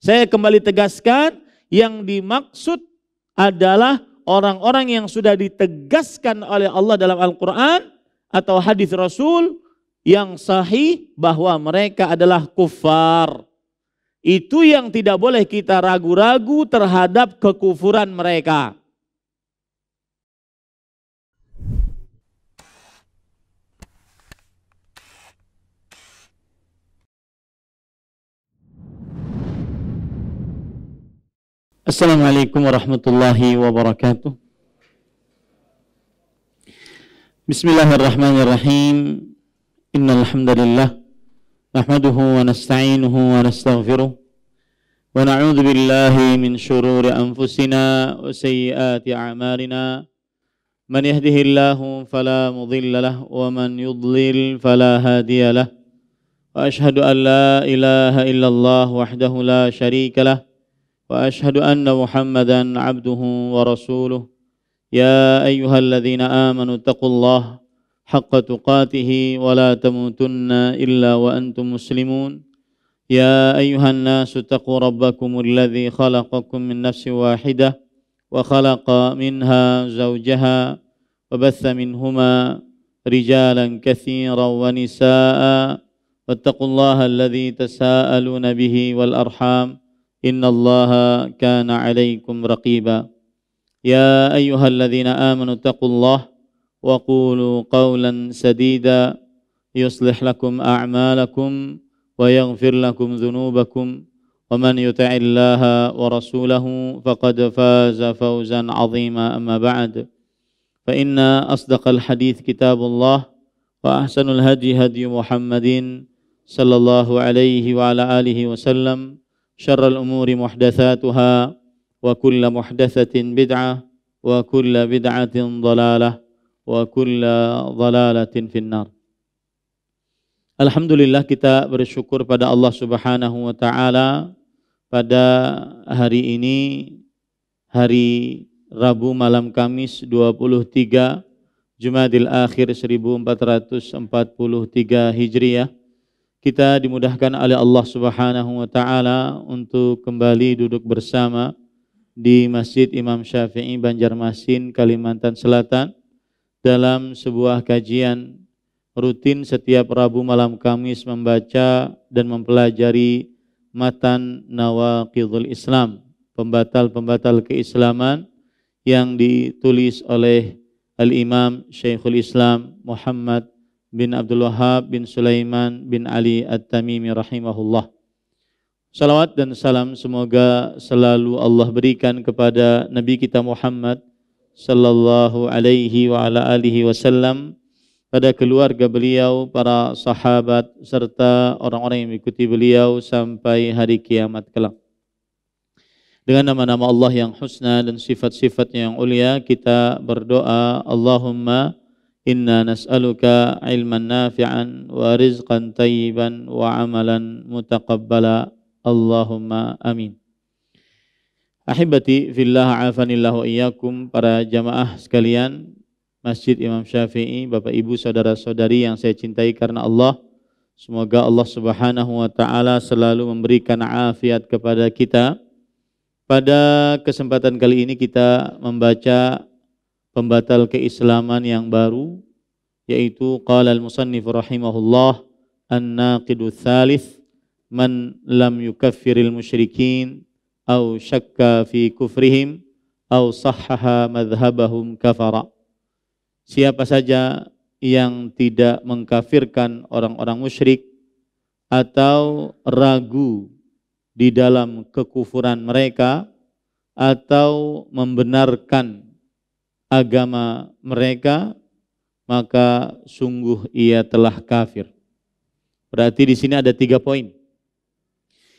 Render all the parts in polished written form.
Saya kembali tegaskan, yang dimaksud adalah orang-orang yang sudah ditegaskan oleh Allah dalam Al-Quran atau hadis Rasul yang sahih bahwa mereka adalah kufar. Itu yang tidak boleh kita ragu-ragu terhadap kekufuran mereka. Assalamualaikum warahmatullahi wabarakatuh. Bismillahirrahmanirrahim. Innal hamdalillah nahmaduhu wa nasta'inuhu wa nastaghfiruh wa na'udzu billahi min shururi anfusina wa sayyiati a'malina. Man yahdihillahu fala mudilla lahu wa man yudlil fala hadiya lahu. Wa ashhadu an la ilaha illallah wahdahu la syarika lahu wa ashhadu anna Muhammadan abduhu wa rasuluh. Ya ayyuhalladzina amanu taqullaha haqqa tuqatih wa la tamutunna illa wa antum muslimun. Ya ayyuhan nasu taqu rabbakumul ladzi khalaqakum min nafsin wahidah wa khalaqa minha zawjaha wa batha minhuma rijalan katsiran wa nisaa'a wattaqullaha alladzi tasaaluna bihi wal arham innallaha kana 'alaikum raqiba. Ya ayyuhalladzina amanu taqullaha wa qulu qawlan sadida yuslih lakum a'malakum wa yaghfir lakum dhunubakum wa man yuti'illaha wa rasulahu faqad faza fawzan 'azima. Amma ba'd, fa inna asdaqal hadits kitabullah wa ahsanul hadi hadi Muhammadin sallallahu alaihi wa ala alihi wasallam. Syarrul umuri muhdatsatuha wa kullu muhdatsatin bid'ah wa kullu bid'atin dhalalah wa kullu dhalalatin finnar. Alhamdulillah, kita bersyukur pada Allah Subhanahu wa taala pada hari ini, hari Rabu malam Kamis 23 Jumadil Akhir 1443 Hijriah. Kita dimudahkan oleh Allah Subhanahu wa taala untuk kembali duduk bersama di Masjid Imam Syafi'i Banjarmasin, Kalimantan Selatan dalam sebuah kajian rutin setiap Rabu malam Kamis membaca dan mempelajari matan Nawaqidul Islam, pembatal-pembatal keislaman yang ditulis oleh Al-Imam Syekhul Islam Muhammad bin Abdul Wahhab bin Sulaiman bin Ali At-Tamimi rahimahullah. Salawat dan salam semoga selalu Allah berikan kepada Nabi kita Muhammad sallallahu alaihi wa ala alihi wasallam, pada keluarga beliau, para sahabat serta orang-orang yang mengikuti beliau sampai hari kiamat kelak. Dengan nama-nama Allah yang husna dan sifat-sifatnya yang ulia, kita berdoa, Allahumma inna nas'aluka ilman nafi'an wa rizqan tayyiban wa amalan mutaqabbala. Allahumma amin. Ahibati fillah, afanillahu iyyakum, para jamaah sekalian Masjid Imam Syafi'i, Bapak Ibu saudara-saudari yang saya cintai karena Allah. Semoga Allah Subhanahu wa taala selalu memberikan afiat kepada kita. Pada kesempatan kali ini kita membaca pembatal keislaman yang baru, yaitu qala al-musannif rahimahullah an-naqidu tsalits man lam yukaffiril musyrikin aw syakka fi kufrihim aw sahhaha madhhabahum kafara. Siapa saja yang tidak mengkafirkan orang-orang musyrik atau ragu di dalam kekufuran mereka atau membenarkan agama mereka, maka sungguh ia telah kafir. Berarti di sini ada 3 poin.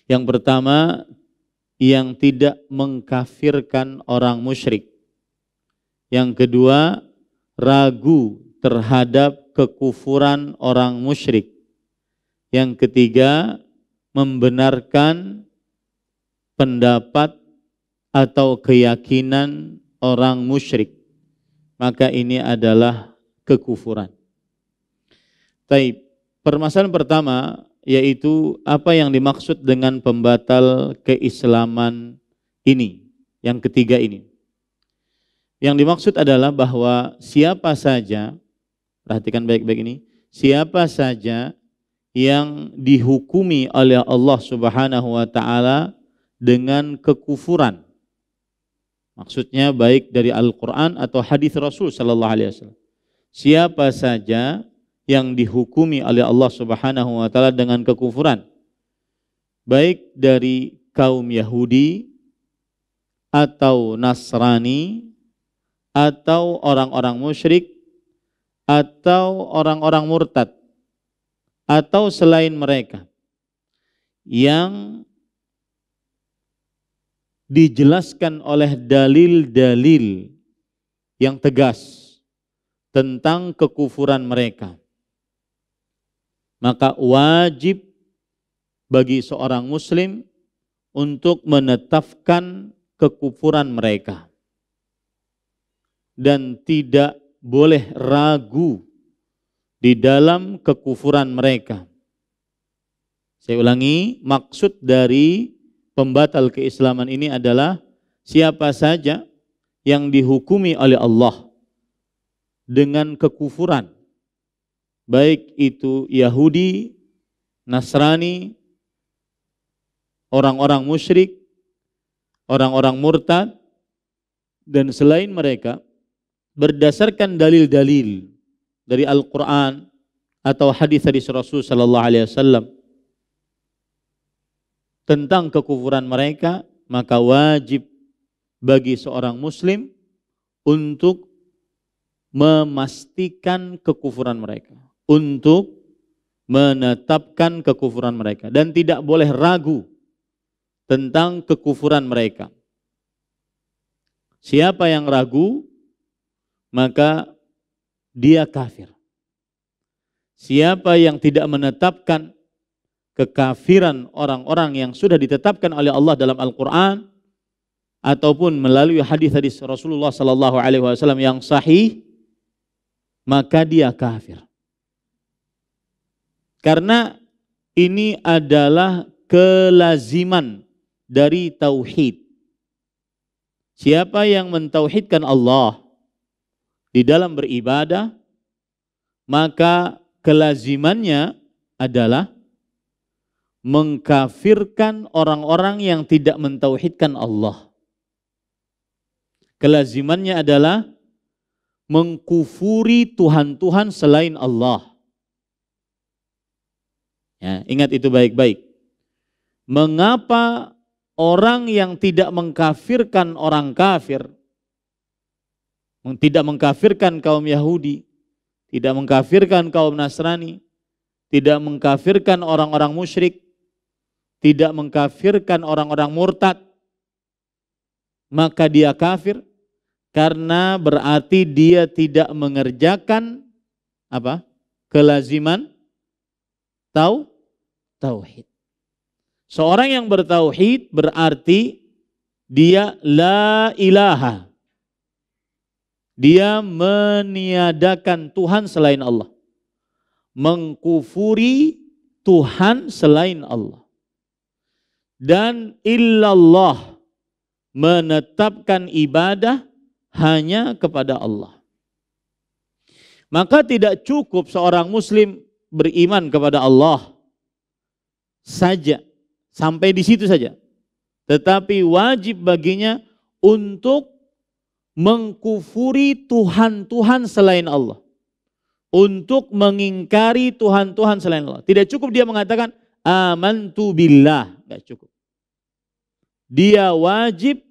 Yang pertama, yang tidak mengkafirkan orang musyrik. Yang kedua, ragu terhadap kekufuran orang musyrik. Yang ketiga, membenarkan pendapat atau keyakinan orang musyrik. Maka ini adalah kekufuran. Taib. Permasalahan pertama, yaitu apa yang dimaksud dengan pembatal keislaman ini, yang ketiga ini. Yang dimaksud adalah bahwa siapa saja, perhatikan baik-baik ini, siapa saja yang dihukumi oleh Allah Subhanahu wa taala dengan kekufuran. Maksudnya baik dari Al-Qur'an atau hadis Rasul sallallahu alaihi wasallam. Siapa saja yang dihukumi oleh Allah Subhanahu wa taala dengan kekufuran, baik dari kaum Yahudi atau Nasrani atau orang-orang musyrik atau orang-orang murtad atau selain mereka yang dijelaskan oleh dalil-dalil yang tegas tentang kekufuran mereka, maka wajib bagi seorang muslim untuk menetapkan kekufuran mereka dan tidak boleh ragu di dalam kekufuran mereka. Saya ulangi, maksud dari pembatal keislaman ini adalah siapa saja yang dihukumi oleh Allah dengan kekufuran, baik itu Yahudi, Nasrani, orang-orang musyrik, orang-orang murtad, dan selain mereka, berdasarkan dalil-dalil dari Al-Quran atau hadis-hadis Rasul sallallahu alaihi wasallam tentang kekufuran mereka, maka wajib bagi seorang muslim untuk memastikan kekufuran mereka, untuk menetapkan kekufuran mereka, dan tidak boleh ragu tentang kekufuran mereka. Siapa yang ragu, maka dia kafir. Siapa yang tidak menetapkan kekafiran orang-orang yang sudah ditetapkan oleh Allah dalam Al-Quran ataupun melalui hadis-hadis Rasulullah sallallahu alaihi wasallam yang sahih, maka dia kafir. Karena ini adalah kelaziman dari tauhid. Siapa yang mentauhidkan Allah di dalam beribadah, maka kelazimannya adalah mengkafirkan orang-orang yang tidak mentauhidkan Allah. Kelazimannya adalah mengkufuri Tuhan-Tuhan selain Allah. Ya, ingat itu baik-baik. Mengapa orang yang tidak mengkafirkan orang kafir, tidak mengkafirkan kaum Yahudi, tidak mengkafirkan kaum Nasrani, tidak mengkafirkan orang-orang musyrik, tidak mengkafirkan orang-orang murtad, maka dia kafir? Karena berarti dia tidak mengerjakan apa? Kelaziman tauhid. Seorang yang bertauhid berarti dia la ilaha. Dia meniadakan Tuhan selain Allah, mengkufuri Tuhan selain Allah, dan illallah, menetapkan ibadah hanya kepada Allah. Maka tidak cukup seorang muslim beriman kepada Allah saja, sampai di situ saja, tetapi wajib baginya untuk mengkufuri Tuhan-Tuhan selain Allah, untuk mengingkari Tuhan-Tuhan selain Allah. Tidak cukup dia mengatakan amantu billah, enggak cukup. Dia wajib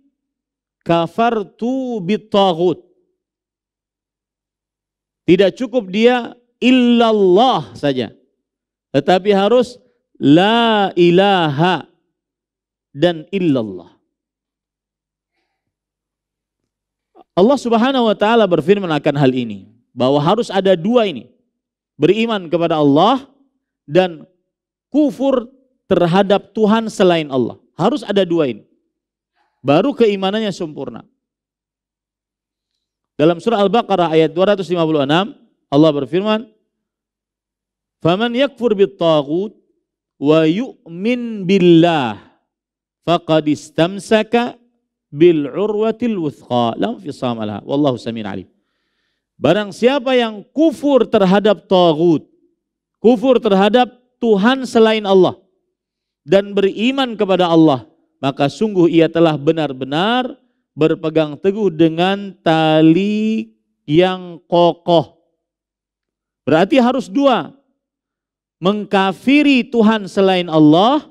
kafartu bittaghut. Tidak cukup dia illallah saja, tetapi harus la ilaha dan illallah. Allah Subhanahu wa taala berfirman akan hal ini, bahwa harus ada dua ini, beriman kepada Allah dan kufur terhadap Tuhan selain Allah. Harus ada dua ini, baru keimanannya sempurna. Dalam surah Al-Baqarah ayat 256 Allah berfirman, "Faman yakfur bit-taghut wa yu'min billah faqad istamsaka bil urwatil wuthqa la infisama laha wallahu samiun alim. Barang siapa yang kufur terhadap taghut, kufur terhadap Tuhan selain Allah dan beriman kepada Allah, maka sungguh ia telah benar-benar berpegang teguh dengan tali yang kokoh. Berarti harus dua, mengkafiri Tuhan selain Allah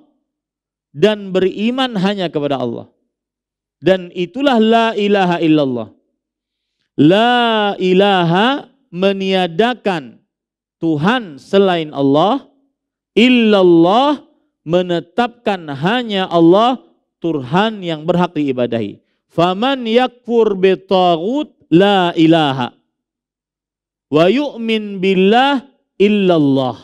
dan beriman hanya kepada Allah. Dan itulah la ilaha illallah. La ilaha meniadakan Tuhan selain Allah, illallah menetapkan hanya Allah Tuhan yang berhak diibadahi. Faman yakfur bitaghut la ilaha wa yu'min billah illallah.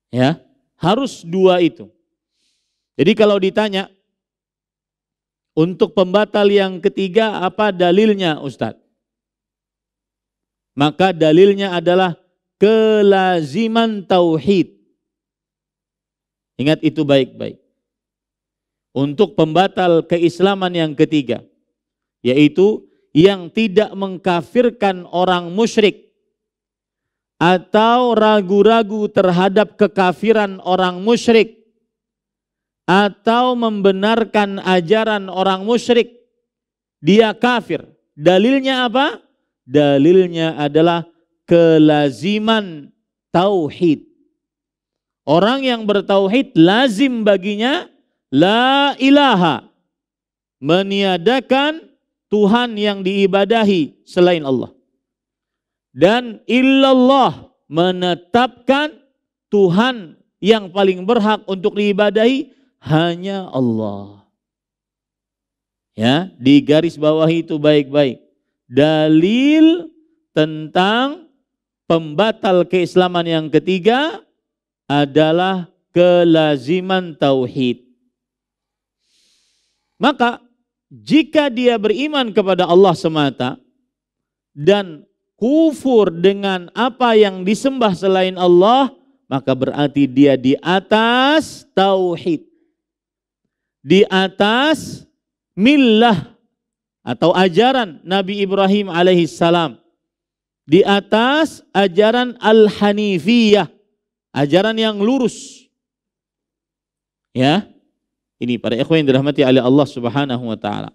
Ya, harus dua itu. Jadi kalau ditanya untuk pembatal yang ketiga apa dalilnya Ustadz? Maka dalilnya adalah kelaziman tauhid. Ingat itu baik-baik. Untuk pembatal keislaman yang ketiga, yaitu yang tidak mengkafirkan orang musyrik atau ragu-ragu terhadap kekafiran orang musyrik atau membenarkan ajaran orang musyrik, dia kafir. Dalilnya apa? Dalilnya adalah kelaziman tauhid. Orang yang bertauhid lazim baginya la ilaha, meniadakan Tuhan yang diibadahi selain Allah. Dan illallah, menetapkan Tuhan yang paling berhak untuk diibadahi hanya Allah. Ya, di garis bawah itu baik-baik. Dalil tentang pembatal keislaman yang ketiga adalah kelaziman tauhid. Maka jika dia beriman kepada Allah semata dan kufur dengan apa yang disembah selain Allah, maka berarti dia di atas tauhid, di atas millah atau ajaran Nabi Ibrahim alaihissalam, di atas ajaran al-hanifiyah, ajaran yang lurus. Ya, ini para ikhwan yang dirahmati oleh Allah Subhanahu wa taala.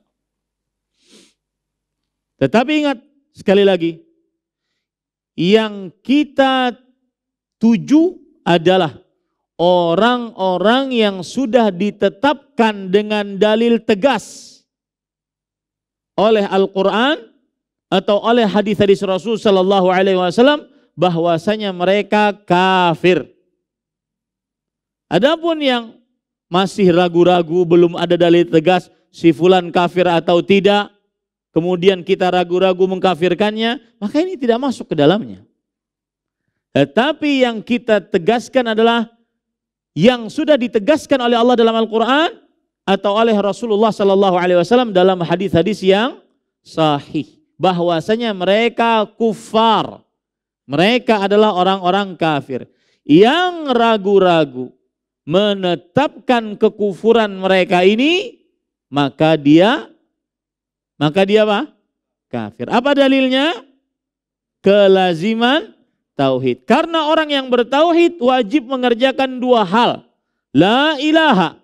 Tetapi ingat sekali lagi, yang kita tuju adalah orang-orang yang sudah ditetapkan dengan dalil tegas oleh Al-Quran atau oleh hadis-hadis Rasul Sallallahu Alaihi Wasallam bahwasanya mereka kafir. Adapun yang masih ragu-ragu, belum ada dalil tegas si fulan kafir atau tidak, kemudian kita ragu-ragu mengkafirkannya, maka ini tidak masuk ke dalamnya. Tetapi yang kita tegaskan adalah yang sudah ditegaskan oleh Allah dalam Al-Quran atau oleh Rasulullah Sallallahu Alaihi Wasallam dalam hadis-hadis yang sahih, bahwasanya mereka kufar, mereka adalah orang-orang kafir. Yang ragu-ragu menetapkan kekufuran mereka ini, maka dia apa? Kafir. Apa dalilnya? Kelaziman tauhid. Karena orang yang bertauhid wajib mengerjakan dua hal. La ilaha,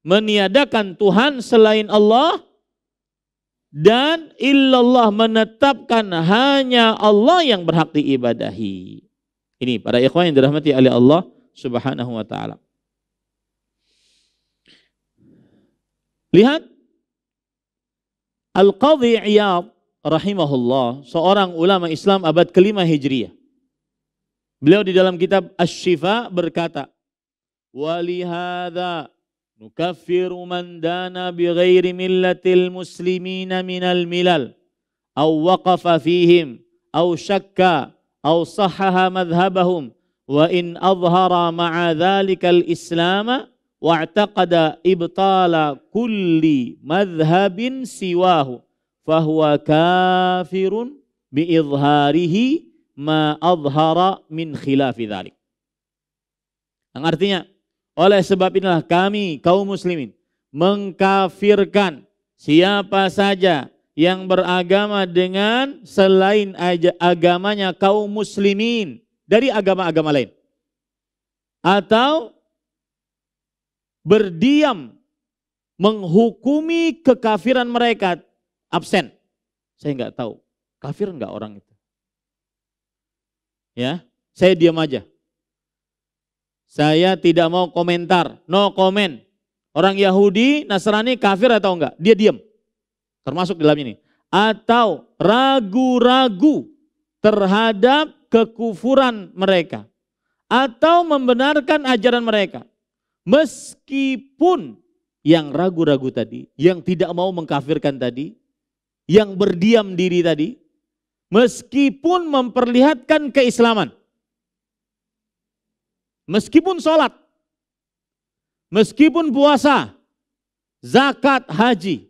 meniadakan Tuhan selain Allah, dan illallah, menetapkan hanya Allah yang berhak diibadahi. Ini para ikhwan yang dirahmati oleh Allah Subhanahu wa taala. Lihat Al-Qadhi Iyad rahimahullah, seorang ulama Islam abad ke-5 Hijriah. Beliau di dalam kitab Asy-Syifa berkata, "Walihada nukaffiru man dana bighairi millatil muslimina minal milal aw waqafa fihim aw syakka aw sahhaha madhhabahum wa in adhara ma'a dhalikal islama wa'taqada ibtala kulli madhhabin siwahu fahuwa kafirun biidharihi ma adhara min khilafi dhalik." Yang artinya, oleh sebab inilah kami kaum muslimin mengkafirkan siapa saja yang beragama dengan selain agamanya kaum muslimin dari agama-agama lain. Atau berdiam menghukumi kekafiran mereka, absen. Saya nggak tahu, kafir nggak orang itu. Ya, saya diam aja. Saya tidak mau komentar, no comment. Orang Yahudi, Nasrani kafir atau enggak? Dia diam. Termasuk dalam ini. Atau ragu-ragu terhadap kekufuran mereka. Atau membenarkan ajaran mereka. Meskipun yang ragu-ragu tadi, yang tidak mau mengkafirkan tadi, yang berdiam diri tadi, meskipun memperlihatkan keislaman, meskipun sholat, meskipun puasa, zakat, haji,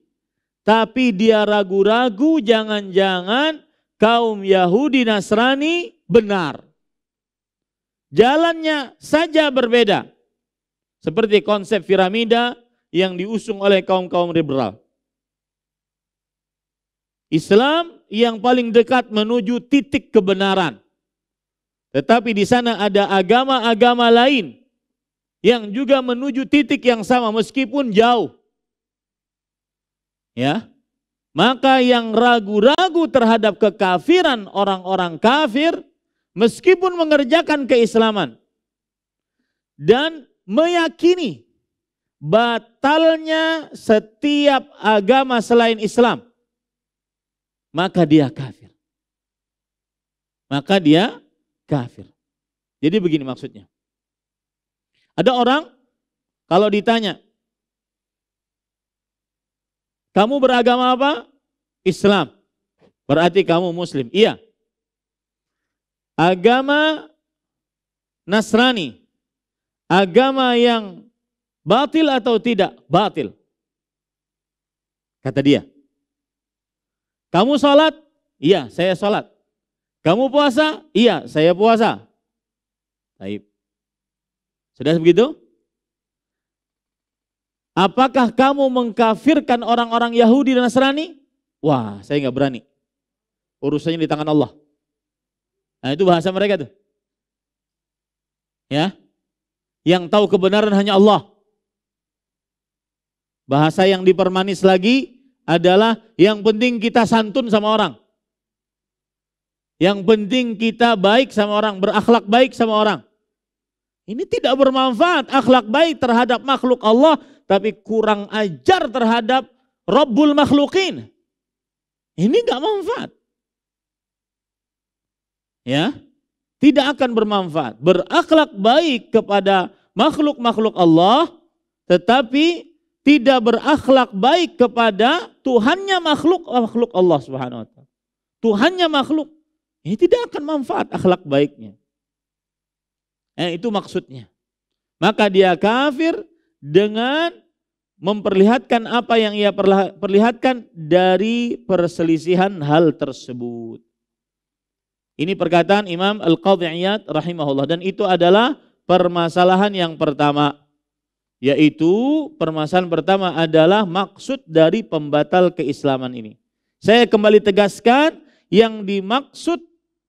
tapi dia ragu-ragu jangan-jangan kaum Yahudi Nasrani benar. Jalannya saja berbeda. Seperti konsep piramida yang diusung oleh kaum-kaum liberal. Islam yang paling dekat menuju titik kebenaran. Tetapi di sana ada agama-agama lain yang juga menuju titik yang sama meskipun jauh. Ya. Maka yang ragu-ragu terhadap kekafiran orang-orang kafir meskipun mengerjakan keislaman dan meyakini batalnya setiap agama selain Islam, maka dia kafir. Maka dia kafir. Jadi begini maksudnya. Ada orang kalau ditanya, kamu beragama apa? Islam. Berarti kamu muslim. Iya. Agama Nasrani, agama yang batil atau tidak? Batil. Kata dia. Kamu sholat? Iya, saya sholat. Kamu puasa? Iya, saya puasa. Baik. Sudah begitu? Apakah kamu mengkafirkan orang-orang Yahudi dan Nasrani? Wah, saya nggak berani. Urusannya di tangan Allah. Nah, itu bahasa mereka tuh. Ya. Yang tahu kebenaran hanya Allah. Bahasa yang dipermanis lagi adalah yang penting kita santun sama orang. Yang penting kita baik sama orang, berakhlak baik sama orang. Ini tidak bermanfaat akhlak baik terhadap makhluk Allah, tapi kurang ajar terhadap Rabbul Makhlukin. Ini enggak manfaat. Ya, tidak akan bermanfaat. Berakhlak baik kepada makhluk-makhluk Allah, tetapi tidak berakhlak baik kepada Tuhannya makhluk Allah Subhanahu wa taala. Tuhannya makhluk. Ini tidak akan manfaat akhlak baiknya. Itu maksudnya. Maka dia kafir dengan memperlihatkan apa yang ia perlihatkan dari perselisihan hal tersebut. Ini perkataan Imam Al-Qadhi Iyad rahimahullah, dan itu adalah permasalahan yang pertama. Yaitu permasalahan pertama adalah maksud dari pembatal keislaman ini. Saya kembali tegaskan, yang dimaksud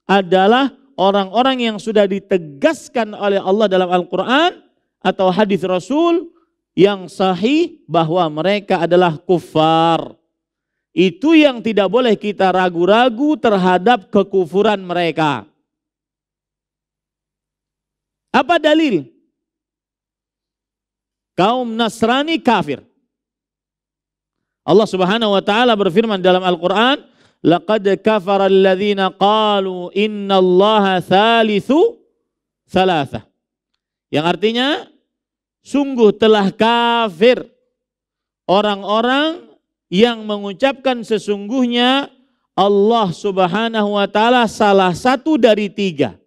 adalah orang-orang yang sudah ditegaskan oleh Allah dalam Al-Quran atau hadis Rasul yang sahih bahwa mereka adalah kufar. Itu yang tidak boleh kita ragu-ragu terhadap kekufuran mereka. Apa dalil? Kaum Nasrani kafir. Allah Subhanahu wa taala berfirman dalam Al-Qur'an, "Laqad kafara alladziina qalu innallaha tsalitsu tsalatsa." Yang artinya sungguh telah kafir orang-orang yang mengucapkan sesungguhnya Allah Subhanahu wa taala salah satu dari tiga.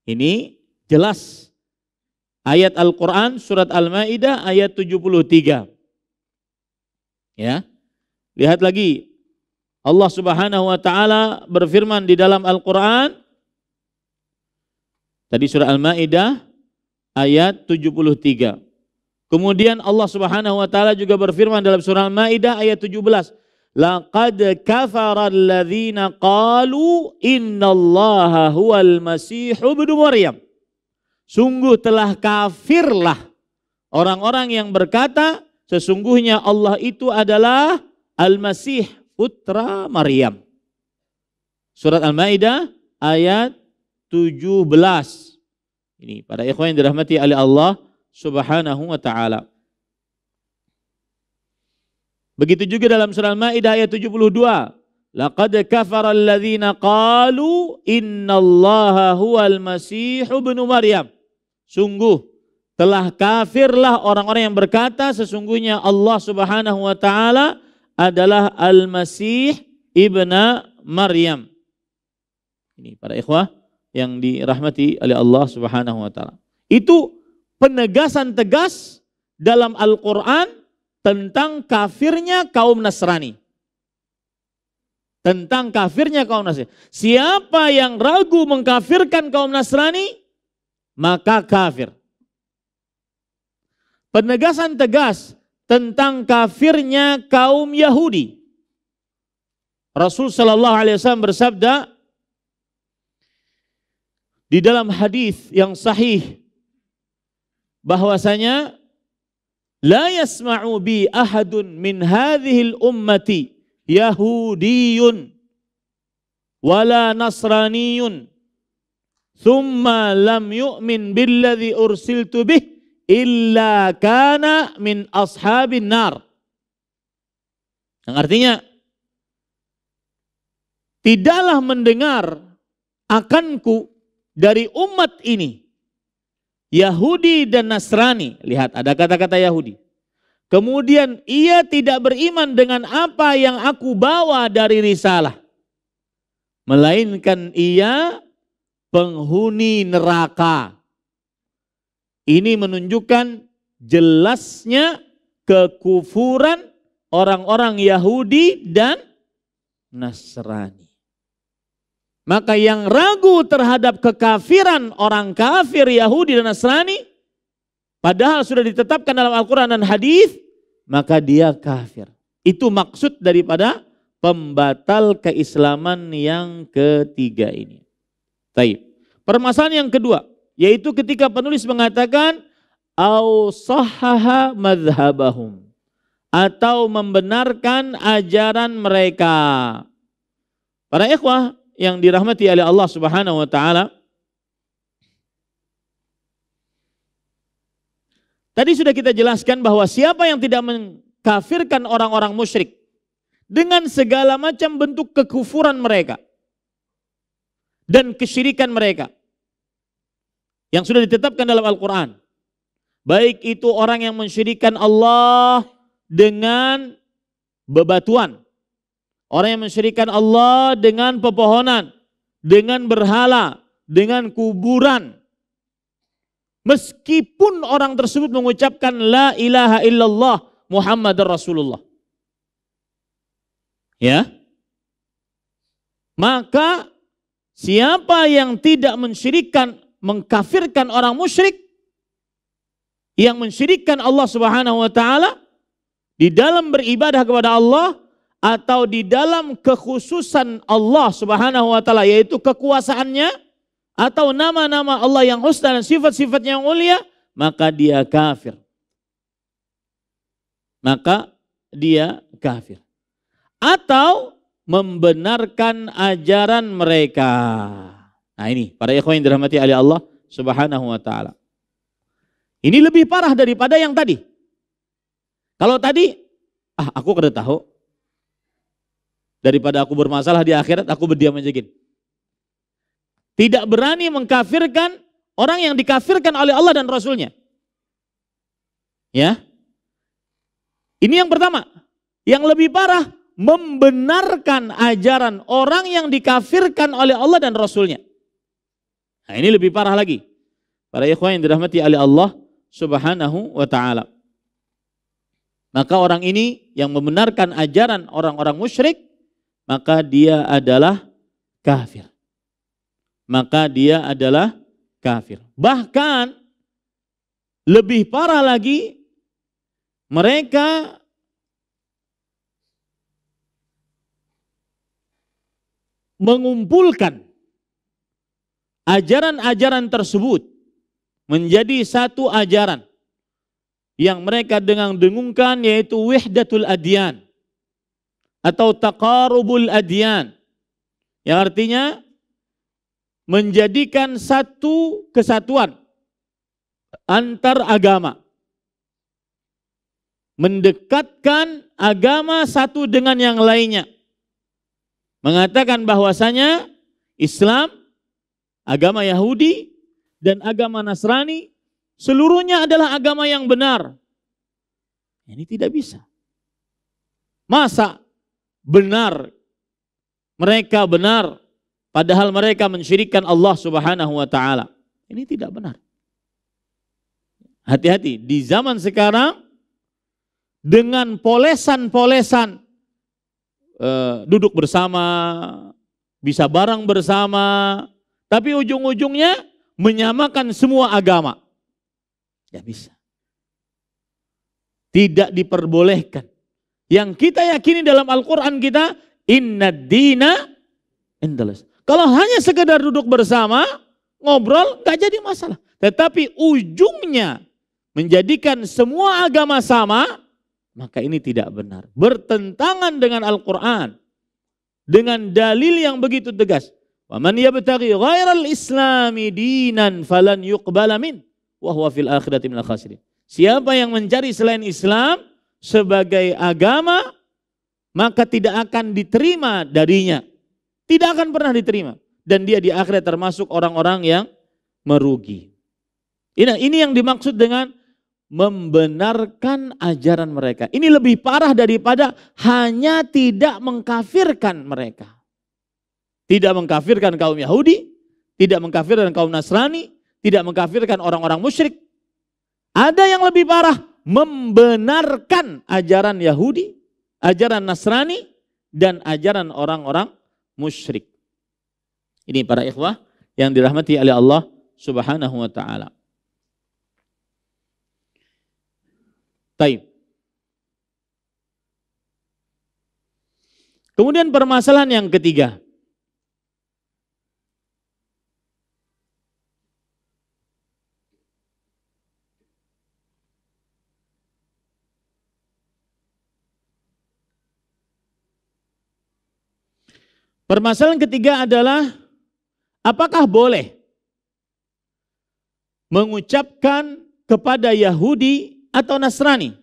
Ini jelas. Ayat Al-Quran surat Al-Ma'idah ayat 73. Ya. Lihat lagi. Allah Subhanahu wa taala berfirman di dalam Al-Quran. Tadi surah Al-Ma'idah ayat 73. Kemudian Allah Subhanahu wa taala juga berfirman dalam surah Al-Maidah ayat 17. Laqad kafara alladzina qalu innallaha huwal masih ibnu Maryam. Sungguh telah kafirlah orang-orang yang berkata sesungguhnya Allah itu adalah Al-Masih putra Maryam. Surat Al-Maidah ayat 17. Ini para ikhwan yang dirahmati oleh Allah Subhanahu wa taala. Begitu juga dalam surah Al-Maidah ayat 72. Laqad kafara alladzina qalu innallaha huwal masih ibnu Maryam. Sungguh telah kafirlah orang-orang yang berkata sesungguhnya Allah Subhanahu wa taala adalah Al-Masih ibna Maryam. Ini para ikhwah yang dirahmati oleh Allah Subhanahu wa taala. Itu penegasan tegas dalam Al-Quran tentang kafirnya kaum Nasrani. Tentang kafirnya kaum Nasrani. Siapa yang ragu mengkafirkan kaum Nasrani, maka kafir. Penegasan tegas tentang kafirnya kaum Yahudi. Rasul sallallahu alaihi wasallam bersabda di dalam hadis yang sahih bahwasanya la yasma'u bi ahadun min hadhil ummati yahudiyun wala nasraniyun thumma lam yu'min billadhi ursiltu bih illa kana min ashabin nar. Yang artinya tidaklah mendengar akanku dari umat ini Yahudi dan Nasrani. Lihat ada kata-kata Yahudi. Kemudian ia tidak beriman dengan apa yang aku bawa dari risalah. Melainkan ia penghuni neraka. Ini menunjukkan jelasnya kekufuran orang-orang Yahudi dan Nasrani. Maka yang ragu terhadap kekafiran orang kafir Yahudi dan Nasrani, padahal sudah ditetapkan dalam Al-Quran dan hadis, maka dia kafir. Itu maksud daripada pembatal keislaman yang ketiga ini. Baik. Permasalahan yang kedua, yaitu ketika penulis mengatakan au sahhaha madhhabahum, atau membenarkan ajaran mereka. Para ikhwah yang dirahmati oleh Allah Subhanahu wa taala, tadi sudah kita jelaskan bahwa siapa yang tidak mengkafirkan orang-orang musyrik dengan segala macam bentuk kekufuran mereka dan kesyirikan mereka yang sudah ditetapkan dalam Al-Quran, baik itu orang yang mensyirikkan Allah dengan bebatuan, orang yang mensyirikkan Allah dengan pepohonan, dengan berhala, dengan kuburan. Meskipun orang tersebut mengucapkan la ilaha illallah Muhammad Rasulullah. Ya. Maka siapa yang tidak mensyirikkan, mengkafirkan orang musyrik, yang mensyirikkan Allah Subhanahu wa taala di dalam beribadah kepada Allah, atau di dalam kekhususan Allah Subhanahu wa taala, yaitu kekuasaannya atau nama-nama Allah yang husna dan sifat-sifatnya yang mulia, maka dia kafir. Maka dia kafir. Atau membenarkan ajaran mereka. Nah ini para ikhwan yang dirahmati oleh Allah Subhanahu wa taala. Ini lebih parah daripada yang tadi. Kalau tadi aku kada tahu, daripada aku bermasalah di akhirat, aku berdiam aja gini. Tidak berani mengkafirkan orang yang dikafirkan oleh Allah dan Rasulnya. Ya. Ini yang pertama. Yang lebih parah, membenarkan ajaran orang yang dikafirkan oleh Allah dan Rasulnya. Nah ini lebih parah lagi. Para ikhwan yang dirahmati oleh Allah Subhanahu wa ta'ala. Maka orang ini yang membenarkan ajaran orang-orang musyrik, maka dia adalah kafir. Maka dia adalah kafir. Bahkan Lebih parah lagi, mereka mengumpulkan ajaran-ajaran tersebut menjadi satu ajaran yang mereka dengung-dengungkan, yaitu wahdatul adyan atau taqarubul adyan, yang artinya menjadikan satu kesatuan antar agama, mendekatkan agama satu dengan yang lainnya, mengatakan bahwasanya Islam, agama Yahudi, dan agama Nasrani seluruhnya adalah agama yang benar. Ini tidak bisa. Masa benar, mereka benar, padahal mereka mensyirikkan Allah Subhanahu wa ta'ala? Ini tidak benar. Hati-hati, di zaman sekarang dengan polesan-polesan duduk bersama, bisa bareng bersama, tapi ujung-ujungnya menyamakan semua agama. Ya bisa. Tidak diperbolehkan. Yang kita yakini dalam Al-Quran kita, inna dina indalas. Kalau hanya sekedar duduk bersama, ngobrol, gak jadi masalah. Tetapi ujungnya menjadikan semua agama sama, maka ini tidak benar. Bertentangan dengan Al-Quran. Dengan dalil yang begitu tegas. Wa man yabtaghi ghairal islami dinan falan yuqbala min wa huwa fil akhirati minal khasirin. Siapa yang mencari selain Islam sebagai agama, maka tidak akan diterima darinya. Tidak akan pernah diterima. Dan dia di akhirat termasuk orang-orang yang merugi. Ini yang dimaksud dengan membenarkan ajaran mereka. Ini lebih parah daripada hanya tidak mengkafirkan mereka. Tidak mengkafirkan kaum Yahudi, tidak mengkafirkan kaum Nasrani, tidak mengkafirkan orang-orang musyrik. Ada yang lebih parah, membenarkan ajaran Yahudi, ajaran Nasrani, dan ajaran orang-orang musyrik. Ini para ikhwah yang dirahmati oleh Allah Subhanahu wa ta'ala. Taib. Kemudian permasalahan yang ketiga. Permasalahan ketiga adalah apakah boleh mengucapkan kepada Yahudi atau Nasrani,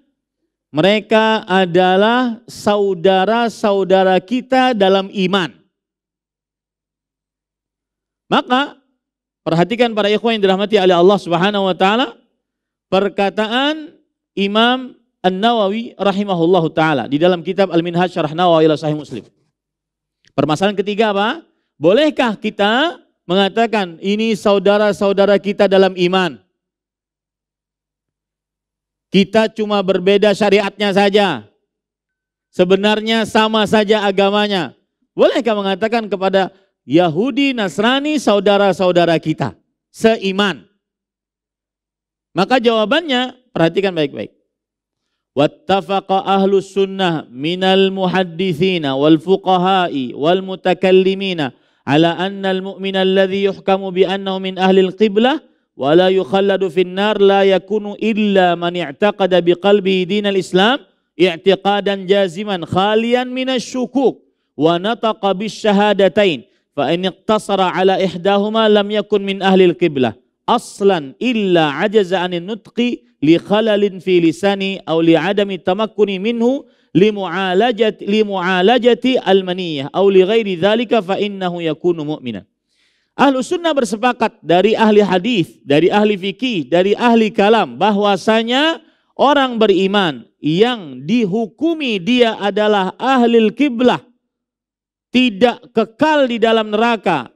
mereka adalah saudara-saudara kita dalam iman. Maka perhatikan para ikhwan yang dirahmati oleh Allah Subhanahu wa taala, perkataan Imam An-Nawawi rahimahullahu taala di dalam kitab Al-Minhaj Syarah Nawawi ila Sahih Muslim. Permasalahan ketiga apa? Bolehkah kita mengatakan ini saudara-saudara kita dalam iman? Kita cuma berbeda syariatnya saja. Sebenarnya sama saja agamanya. Bolehkah mengatakan kepada Yahudi, Nasrani, saudara-saudara kita seiman? Maka jawabannya, perhatikan baik-baik. Wattafaqa ahlus sunnah minal muhaddithina wal fuqaha'i wal mutakallimina ala anna al-mu'mina alladhi yuhkamu bi annahu min ahli al-qiblah wa la yukhalladu fin nar la yakunu illa man i'taqada bi qalbihi dinal Islam i'tiqadan jaziman khaliyan minasy syukuk wa nataqa bis syahadatain fa in iqtasara ala ihdahuma lam yakun min ahli al-qiblah aslan illa ajaza anin nutqi li khalalin fi lisani aw li adami tamakkuni minhu li mu'alajati al-maniyah aw li ghairi dzalika fa innahu yakunu mu'minan. Ahlu sunnah bersepakat dari ahli hadis, dari ahli fikih, dari ahli kalam bahwasanya orang beriman yang dihukumi dia adalah ahlul kiblah tidak kekal di dalam neraka,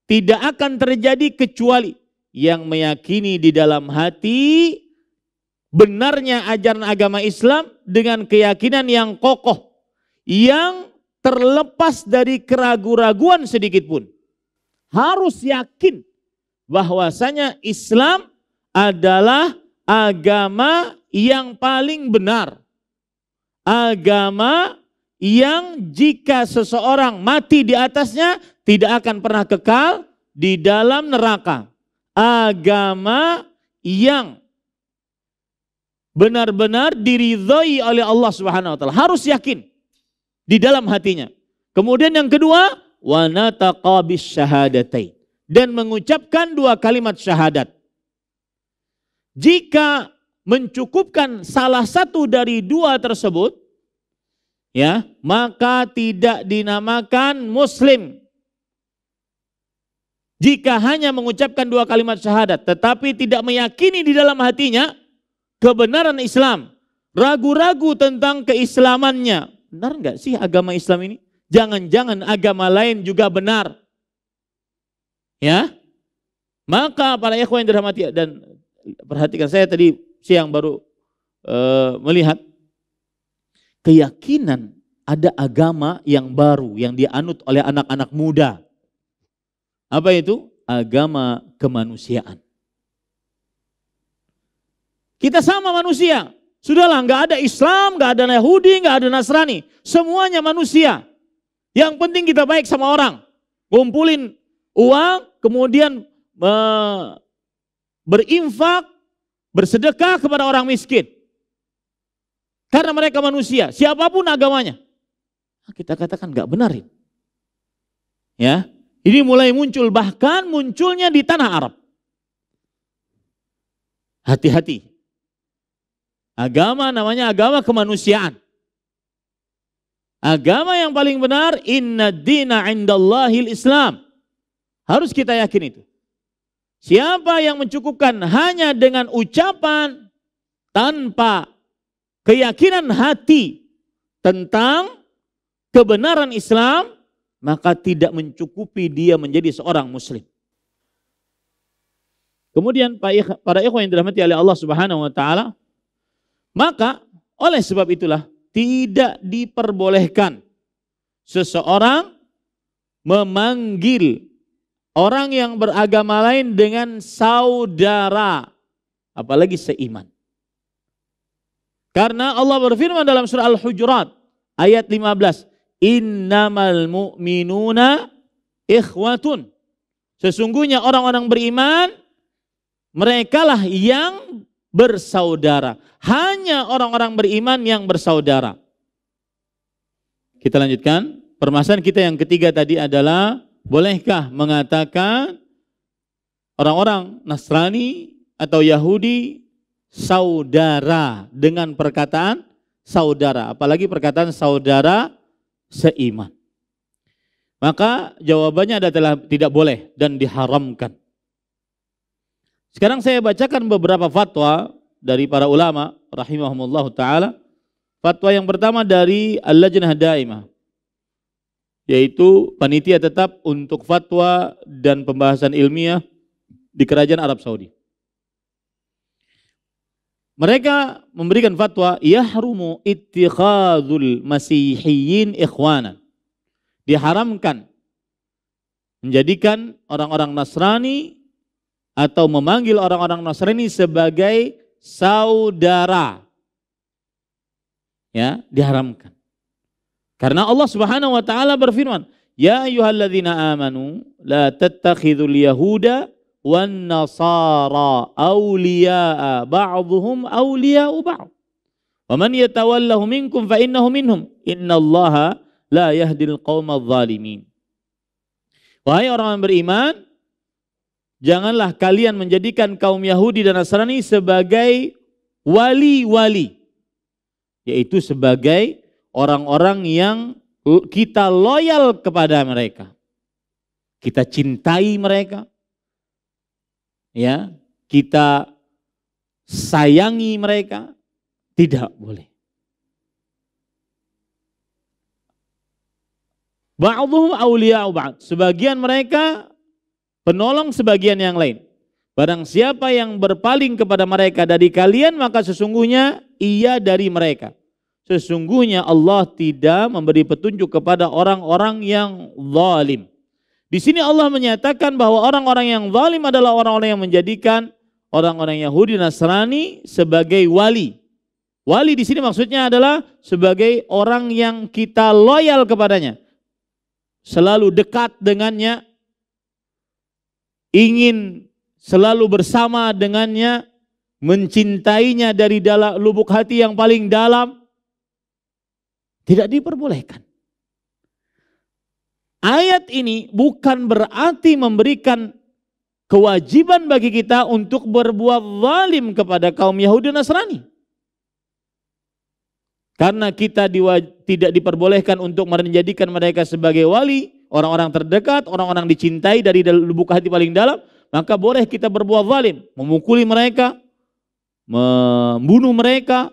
tidak akan terjadi kecuali yang meyakini di dalam hati benarnya ajaran agama Islam dengan keyakinan yang kokoh, yang terlepas dari keraguan-raguan sedikit pun. Harus yakin bahwasanya Islam adalah agama yang paling benar. Agama yang jika seseorang mati di atasnya tidak akan pernah kekal di dalam neraka. Agama yang benar-benar diridhoi oleh Allah Subhanahu wa taala. Harus yakin di dalam hatinya. Kemudian yang kedua, wa nataqa bisyahadatain, dan mengucapkan 2 kalimat syahadat. Jika mencukupkan salah satu dari 2 tersebut, ya, maka tidak dinamakan muslim. Jika hanya mengucapkan 2 kalimat syahadat tetapi tidak meyakini di dalam hatinya kebenaran Islam, ragu-ragu tentang keislamannya, benar enggak sih agama Islam ini? Jangan-jangan agama lain juga benar. Ya. Maka para ikhwan yang dirahmati dan perhatikan, saya tadi siang baru melihat keyakinan ada agama yang baru yang dianut oleh anak-anak muda. Apa itu? Agama kemanusiaan. Kita sama manusia. Sudahlah, nggak ada Islam, nggak ada Yahudi, nggak ada Nasrani. Semuanya manusia. Yang penting kita baik sama orang. Kumpulin uang, kemudian berinfak, bersedekah kepada orang miskin. Karena mereka manusia, siapapun agamanya. Kita katakan nggak benar ini. Ya, ini mulai muncul, bahkan munculnya di tanah Arab. Hati-hati. Agama namanya agama kemanusiaan. Agama yang paling benar, inna dina indallahil Islam. Harus kita yakin itu. Siapa yang mencukupkan hanya dengan ucapan tanpa keyakinan hati tentang kebenaran Islam, maka tidak mencukupi dia menjadi seorang muslim. Kemudian para ikhwan yang dirahmati oleh Allah Subhanahu wa taala, maka oleh sebab itulah tidak diperbolehkan seseorang memanggil orang yang beragama lain dengan saudara, apalagi seiman. Karena Allah berfirman dalam surah Al-Hujurat ayat 15, innamal mu'minuna ikhwatun. Sesungguhnya orang-orang beriman, merekalah yang bersaudara. Hanya orang-orang beriman yang bersaudara. Kita lanjutkan. Permasalahan kita yang ketiga tadi adalah, bolehkah mengatakan orang-orang Nasrani atau Yahudi saudara dengan perkataan saudara, apalagi perkataan saudara seiman? Maka jawabannya adalah tidak boleh dan diharamkan. Sekarang saya bacakan beberapa fatwa dari para ulama rahimahumullah ta'ala. Fatwa yang pertama dari Al-Lajnah Daimah, yaitu panitia tetap untuk fatwa dan pembahasan ilmiah di Kerajaan Arab Saudi. Mereka memberikan fatwa, yahrumu ittikhadul masihiyyin ikhwanan. Diharamkan menjadikan orang-orang Nasrani atau memanggil orang-orang Nasrani sebagai saudara. Ya, diharamkan. Karena Allah Subhanahu wa taala berfirman, ya ayyuhalladzina amanu la tattakhidul yahuda wan nasara awliya'a ba'dhuhum awliya'u ba'd. Wa man yatawallahu minkum fa innahu minhum. Innallaha la yahdil qaumadz zalimin. Wahai orang yang beriman, janganlah kalian menjadikan kaum Yahudi dan Nasrani sebagai wali-wali, yaitu sebagai orang-orang yang kita loyal kepada mereka, kita cintai mereka, ya, kita sayangi mereka. Tidak boleh. Ba'dhum awliya'u ba'd, sebagian mereka penolong sebagian yang lain. Barang siapa yang berpaling kepada mereka dari kalian, maka sesungguhnya ia dari mereka. Sesungguhnya Allah tidak memberi petunjuk kepada orang-orang yang zalim. Di sini Allah menyatakan bahwa orang-orang yang zalim adalah orang-orang yang menjadikan orang-orang Yahudi Nasrani sebagai wali. Wali di sini maksudnya adalah sebagai orang yang kita loyal kepadanya, selalu dekat dengannya, ingin selalu bersama dengannya, mencintainya dari dalam lubuk hati yang paling dalam. Tidak diperbolehkan. Ayat ini bukan berarti memberikan kewajiban bagi kita untuk berbuat zalim kepada kaum Yahudi Nasrani. Karena kita tidak diperbolehkan untuk menjadikan mereka sebagai wali, orang-orang terdekat, orang-orang dicintai dari lubuk hati paling dalam, maka boleh kita berbuat zalim, memukuli mereka, membunuh mereka,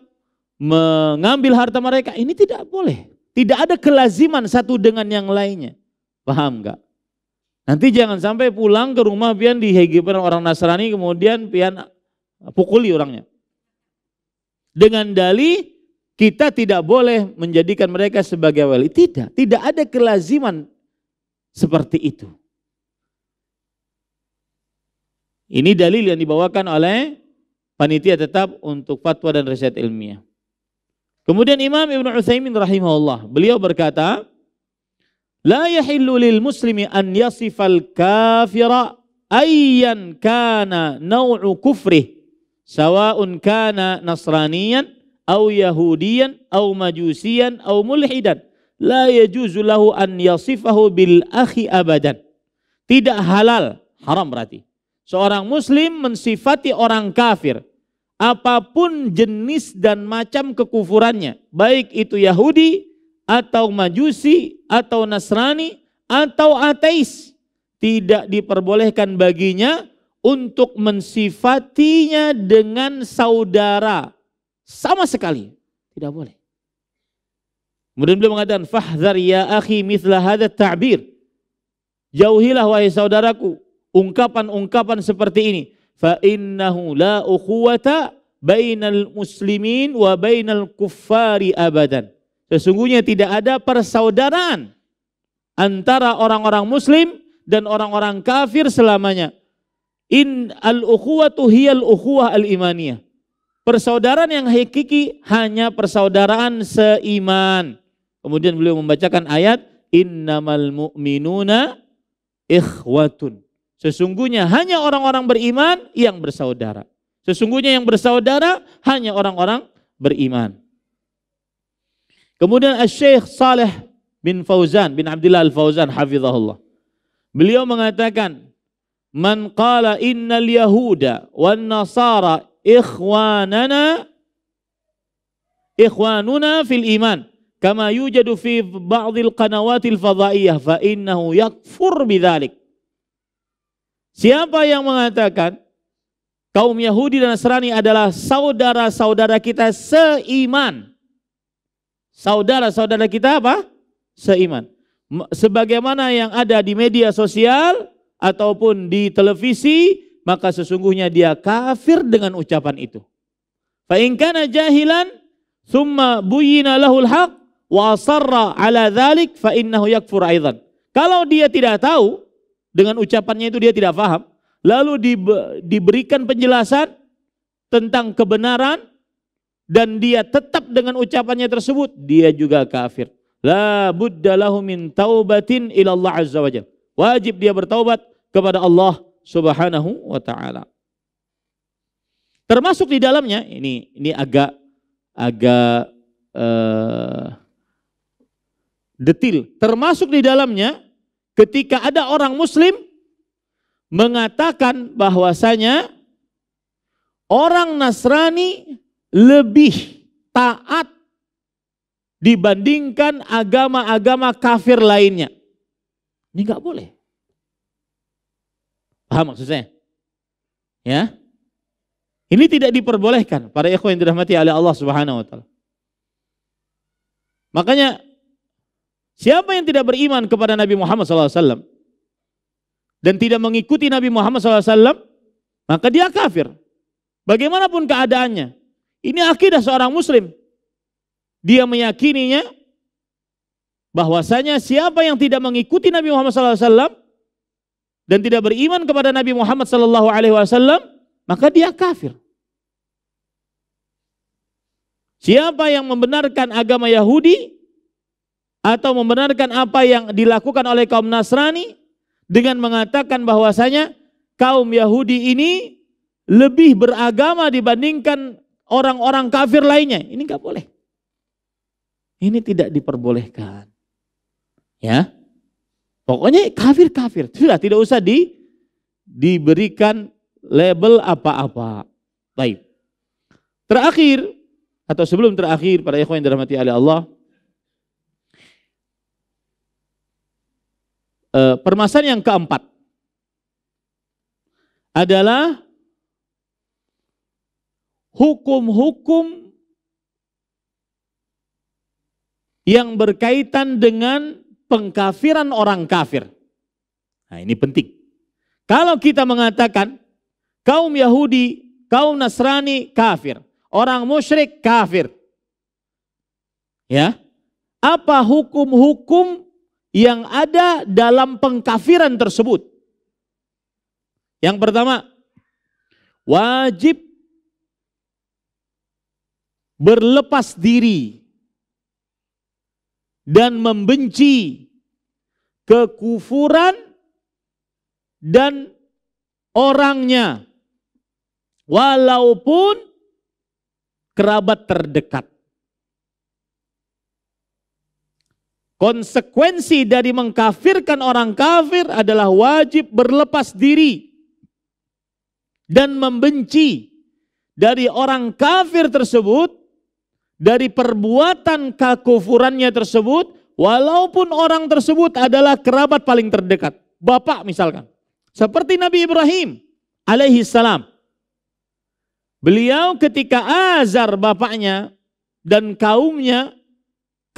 mengambil harta mereka. Ini tidak boleh. Tidak ada kelaziman satu dengan yang lainnya. Paham enggak? Nanti jangan sampai pulang ke rumah pian dihegipan orang Nasrani kemudian pian pukuli orangnya. Dengan dalih kita tidak boleh menjadikan mereka sebagai wali. Tidak ada kelaziman seperti itu. Ini dalil yang dibawakan oleh panitia tetap untuk fatwa dan riset ilmiah. Kemudian Imam Ibnu Utsaimin rahimahullah, beliau berkata, la yahillu lil muslimi an yasifal kafira ayyan kana naw'u kufrih sawa'un kana nasraniyan aw yahudiyan aw majusiyan aw mulhidan la yajuzu lahu an yasifahu bil akhi abadan. Tidak halal, haram berarti, seorang muslim mensifati orang kafir apapun jenis dan macam kekufurannya, baik itu Yahudi atau Majusi atau Nasrani atau ateis, tidak diperbolehkan baginya untuk mensifatinya dengan saudara sama sekali, tidak boleh. Kemudian beliau mengatakan, fahdhar ya akhi mithla hadha ta'bir, jauhilah wahai saudaraku ungkapan-ungkapan seperti ini. Fa innahu la ukhuwata bainal muslimin wa bainal kuffari abadan. Sesungguhnya tidak ada persaudaraan antara orang-orang muslim dan orang-orang kafir selamanya. In al-ukhuwatu hiyal ukhuwah al-imaniyah. Persaudaraan yang hakiki hanya persaudaraan seiman. Kemudian beliau membacakan ayat innamal mu'minuna ikhwatun. Sesungguhnya hanya orang-orang beriman yang bersaudara. Sesungguhnya yang bersaudara hanya orang-orang beriman. Kemudian Syekh Saleh bin Fauzan bin Abdullah Al-Fauzan hafizahullah, beliau mengatakan, man qala innal yahuda wan nasara ikhwanuna fil iman kama yujadu fi ba'dil qanawatil fadhaiyah fa innahu yakfur bidzalik. Siapa yang mengatakan kaum Yahudi dan Nasrani adalah saudara-saudara kita seiman. Saudara-saudara kita apa? Seiman. Sebagaimana yang ada di media sosial ataupun di televisi, maka sesungguhnya dia kafir dengan ucapan itu. Fa in kana jahilan thumma buyyina lahul haq wa asarra ala dzalik fa innahu yakfur aidan. Kalau dia tidak tahu, dengan ucapannya itu dia tidak paham, lalu diberikan penjelasan tentang kebenaran dan dia tetap dengan ucapannya tersebut, dia juga kafir. La budda lahu min taubatin ila Allah azza wajalla. Wajib dia bertaubat kepada Allah Subhanahu wa taala. Termasuk di dalamnya ini agak detil. Termasuk di dalamnya ketika ada orang muslim mengatakan bahwasanya orang Nasrani lebih taat dibandingkan agama-agama kafir lainnya. Ini enggak boleh. Paham maksud saya? Ya. Ini tidak diperbolehkan para ikhwan yang dirahmati oleh Allah Subhanahu wa taala. Makanya siapa yang tidak beriman kepada Nabi Muhammad SAW dan tidak mengikuti Nabi Muhammad SAW, maka dia kafir. Bagaimanapun keadaannya. Ini akidah seorang muslim. Dia meyakininya bahwasanya siapa yang tidak mengikuti Nabi Muhammad SAW dan tidak beriman kepada Nabi Muhammad SAW, maka dia kafir. Siapa yang membenarkan agama Yahudi atau membenarkan apa yang dilakukan oleh kaum Nasrani dengan mengatakan bahwasanya kaum Yahudi ini lebih beragama dibandingkan orang-orang kafir lainnya, ini nggak boleh. Ini tidak diperbolehkan. Ya, pokoknya kafir-kafir, sudah tidak usah diberikan label apa-apa. Baik. Terakhir atau sebelum terakhir, para ikhwan yang dirahmati oleh Allah, permasalahan yang keempat adalah hukum-hukum yang berkaitan dengan pengkafiran orang kafir. Nah, ini penting. Kalau kita mengatakan kaum Yahudi, kaum Nasrani kafir, orang musyrik kafir. Ya. Apa hukum-hukum yang ada dalam pengkafiran tersebut? Yang pertama, wajib berlepas diri dan membenci kekufuran dan orangnya, walaupun kerabat terdekat. Konsekuensi dari mengkafirkan orang kafir adalah wajib berlepas diri dan membenci dari orang kafir tersebut, dari perbuatan kekufurannya tersebut, walaupun orang tersebut adalah kerabat paling terdekat. Bapak misalkan, seperti Nabi Ibrahim alaihi salam. Beliau ketika Azar bapaknya dan kaumnya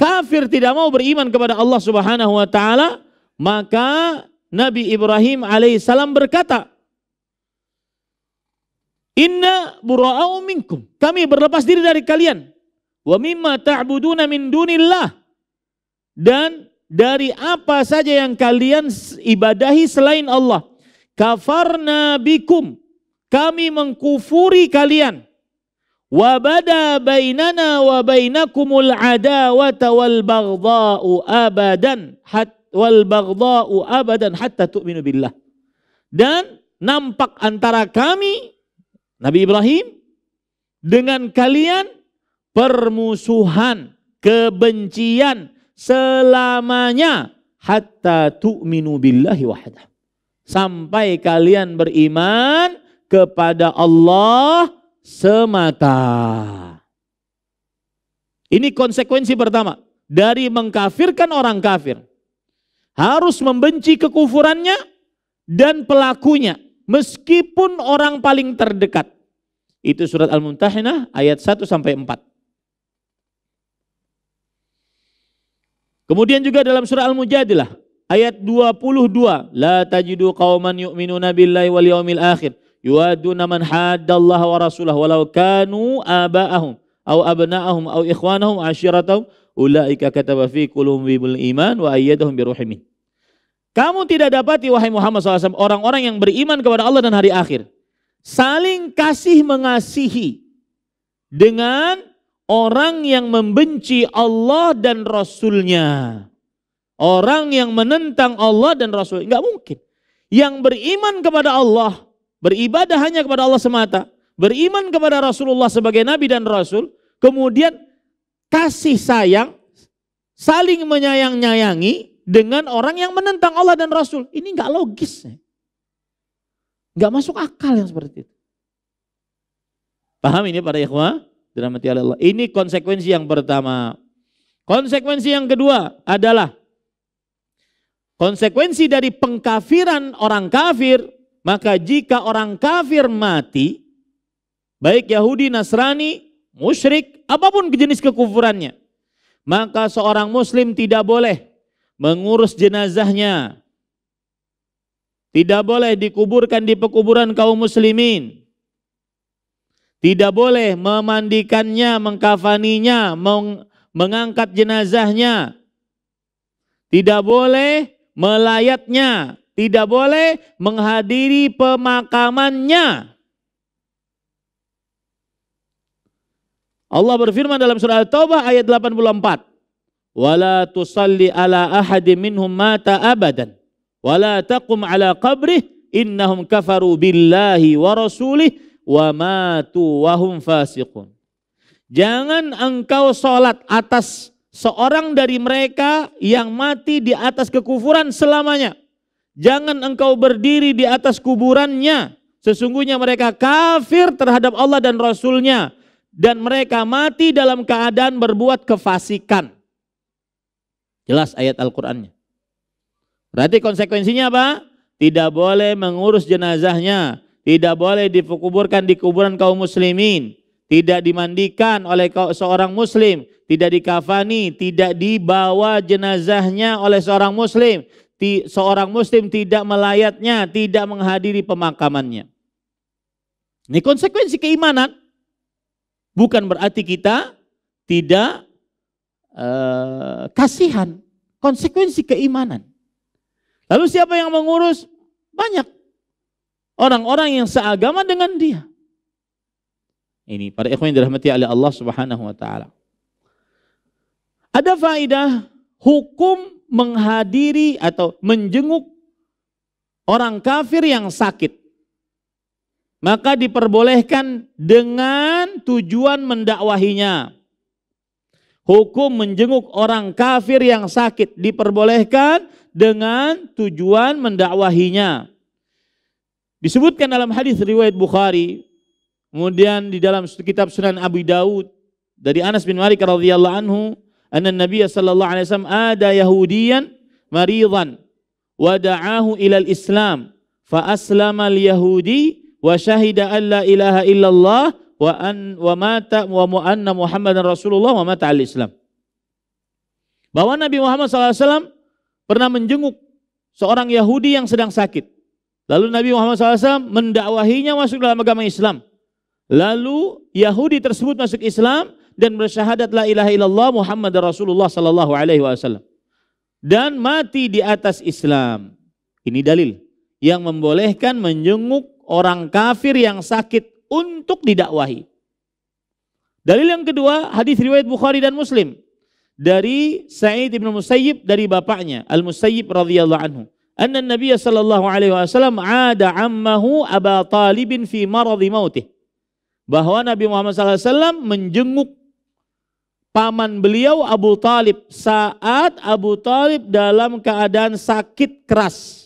kafir, tidak mau beriman kepada Allah Subhanahu wa taala, maka Nabi Ibrahim alaihissalam berkata, "Inna bura'u minkum." Kami berlepas diri dari kalian. "Wa mimma ta'buduna min dunillah." Dan dari apa saja yang kalian ibadahi selain Allah. "Kafarna bikum." Kami mengkufuri kalian. Wa bada bainana wa bainakumul adawata wal baghdha'u abadan hatta tu'minu billah. Dan nampak antara kami, Nabi Ibrahim, dengan kalian permusuhan, kebencian selamanya hatta tu'minu billahi wahdah. Sampai kalian beriman kepada Allah semata. Ini konsekuensi pertama dari mengkafirkan orang kafir. Harus membenci kekufurannya dan pelakunya, meskipun orang paling terdekat. Itu surat Al-Mumtahinah ayat 1 sampai 4. Kemudian juga dalam surah Al-Mujadilah ayat 22, la tajidu qauman yu'minuna billahi wal yawmil akhir yuaduna man haddallaha wa rasulahu walau kanu aba'ahum aw abna'ahum aw ikhwanahum asyiratahum ulaika kataba fi qulubihimul iman wa ayyadahum biruhim min. Kamu tidak dapati wahai Muhammad SAW orang-orang yang beriman kepada Allah dan hari akhir saling kasih mengasihi dengan orang yang membenci Allah dan Rasulnya, orang yang menentang Allah dan Rasul. Enggak mungkin. Yang beriman kepada Allah, beribadah hanya kepada Allah semata, beriman kepada Rasulullah sebagai Nabi dan Rasul, kemudian kasih sayang, saling menyayang-nyayangi dengan orang yang menentang Allah dan Rasul. Ini enggak logis. Enggak masuk akal yang seperti itu. Paham ini para ikhwah? Dirahmati Allah. Ini konsekuensi yang pertama. Konsekuensi yang kedua adalah konsekuensi dari pengkafiran orang kafir. Maka jika orang kafir mati, baik Yahudi, Nasrani, musyrik, apapun jenis kekufurannya, maka seorang muslim tidak boleh mengurus jenazahnya. Tidak boleh dikuburkan di pekuburan kaum muslimin. Tidak boleh memandikannya, mengkafaninya, mengangkat jenazahnya. Tidak boleh melayatnya. Tidak boleh menghadiri pemakamannya. Allah berfirman dalam surah At-Taubah ayat 84. Wala tusalli ala ahadin minhum mata abadan. Wala taqum ala qabrih innahum kafaru billahi wa rasulih wa matu wa hum fasiqun. Jangan engkau sholat atas seorang dari mereka yang mati di atas kekufuran selamanya. Jangan engkau berdiri di atas kuburannya. Sesungguhnya mereka kafir terhadap Allah dan Rasulnya. Dan mereka mati dalam keadaan berbuat kefasikan. Jelas ayat Al-Qur'annya. Berarti konsekuensinya apa? Tidak boleh mengurus jenazahnya. Tidak boleh dikuburkan di kuburan kaum muslimin. Tidak dimandikan oleh seorang muslim. Tidak dikafani. Tidak dibawa jenazahnya oleh seorang muslim. Seorang muslim tidak melayatnya. Tidak menghadiri pemakamannya. Ini konsekuensi keimanan. Bukan berarti kita tidak kasihan. Konsekuensi keimanan. Lalu siapa yang mengurus? Banyak. Orang-orang yang seagama dengan dia. Ini para ikhwan yang dirahmati oleh Allah Subhanahu wa taala. Ada faedah hukum menghadiri atau menjenguk orang kafir yang sakit. Maka diperbolehkan dengan tujuan mendakwahinya. Hukum menjenguk orang kafir yang sakit diperbolehkan dengan tujuan mendakwahinya. Disebutkan dalam hadis riwayat Bukhari, kemudian di dalam kitab Sunan Abi Daud dari Anas bin Malik radhiyallahu anhu, anna Nabi sallallahu alaihi wasallam ada Yahudiyan maridan wa da'ahu ila al-Islam fa aslama al-Yahudi wa syahida an la ilaha illallah wa mata wa anna Muhammadan Rasulullah wa mata al-Islam. Bahwa Nabi Muhammad SAW pernah menjenguk seorang Yahudi yang sedang sakit. Lalu Nabi Muhammad SAW mendakwahinya masuk dalam agama Islam. Lalu Yahudi tersebut masuk Islam dan bersyahadat la ilaha illallah Muhammad Rasulullah sallallahu alaihi wasallam. Dan mati di atas Islam. Ini dalil yang membolehkan menjenguk orang kafir yang sakit untuk didakwahi. Dalil yang kedua, hadis riwayat Bukhari dan Muslim dari Sa'id bin Musayyib dari bapaknya Al-Musayyib radhiyallahu anhu. Anna Nabi sallallahu alaihi wasallam ada ammahu Aba Talib fi maradhi mautih. Bahwa Nabi Muhammad sallallahu alaihi wasallam menjenguk paman beliau Abu Talib saat Abu Talib dalam keadaan sakit keras.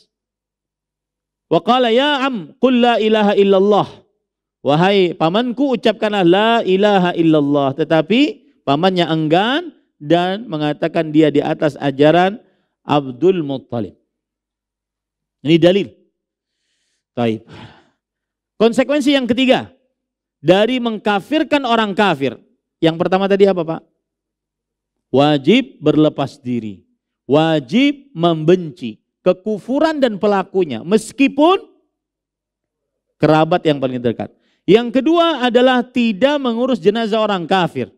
Wa qala ya am qul la ilaha illallah. Wahai pamanku ucapkanlah la ilaha illallah. Tetapi pamannya enggan dan mengatakan dia di atas ajaran Abdul Muttalib. Ini dalil. Baik. Konsekuensi yang ketiga dari mengkafirkan orang kafir. Yang pertama tadi apa, Pak? Wajib berlepas diri. Wajib membenci kekufuran dan pelakunya meskipun kerabat yang paling dekat. Yang kedua adalah tidak mengurus jenazah orang kafir.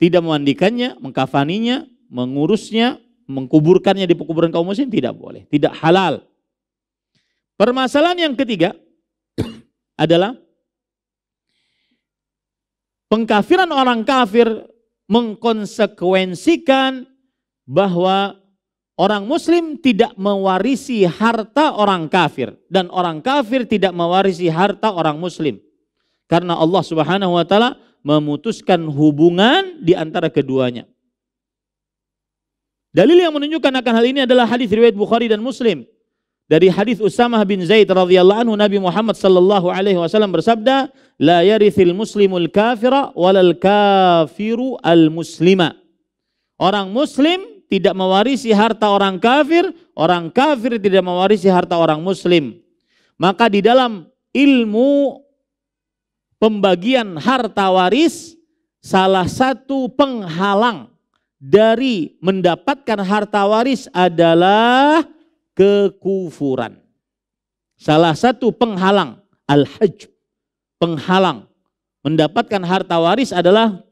Tidak memandikannya, mengkafaninya, mengurusnya, mengkuburkannya di kuburan kaum muslim tidak boleh, tidak halal. Permasalahan yang ketiga adalah pengkafiran orang kafir mengkonsekuensikan bahwa orang muslim tidak mewarisi harta orang kafir dan orang kafir tidak mewarisi harta orang muslim. Karena Allah Subhanahu wa taala memutuskan hubungan di antara keduanya. Dalil yang menunjukkan akan hal ini adalah hadis riwayat Bukhari dan Muslim. Dari hadis Usamah bin Zaid radhiyallahu anhu, Nabi Muhammad sallallahu alaihi wasallam bersabda, "La yarithil muslimul kafira walal kafiru al muslima." Orang muslim tidak mewarisi harta orang kafir tidak mewarisi harta orang muslim. Maka di dalam ilmu pembagian harta waris, salah satu penghalang dari mendapatkan harta waris adalah kekufuran. Salah satu penghalang, al-hajb, penghalang mendapatkan harta waris adalah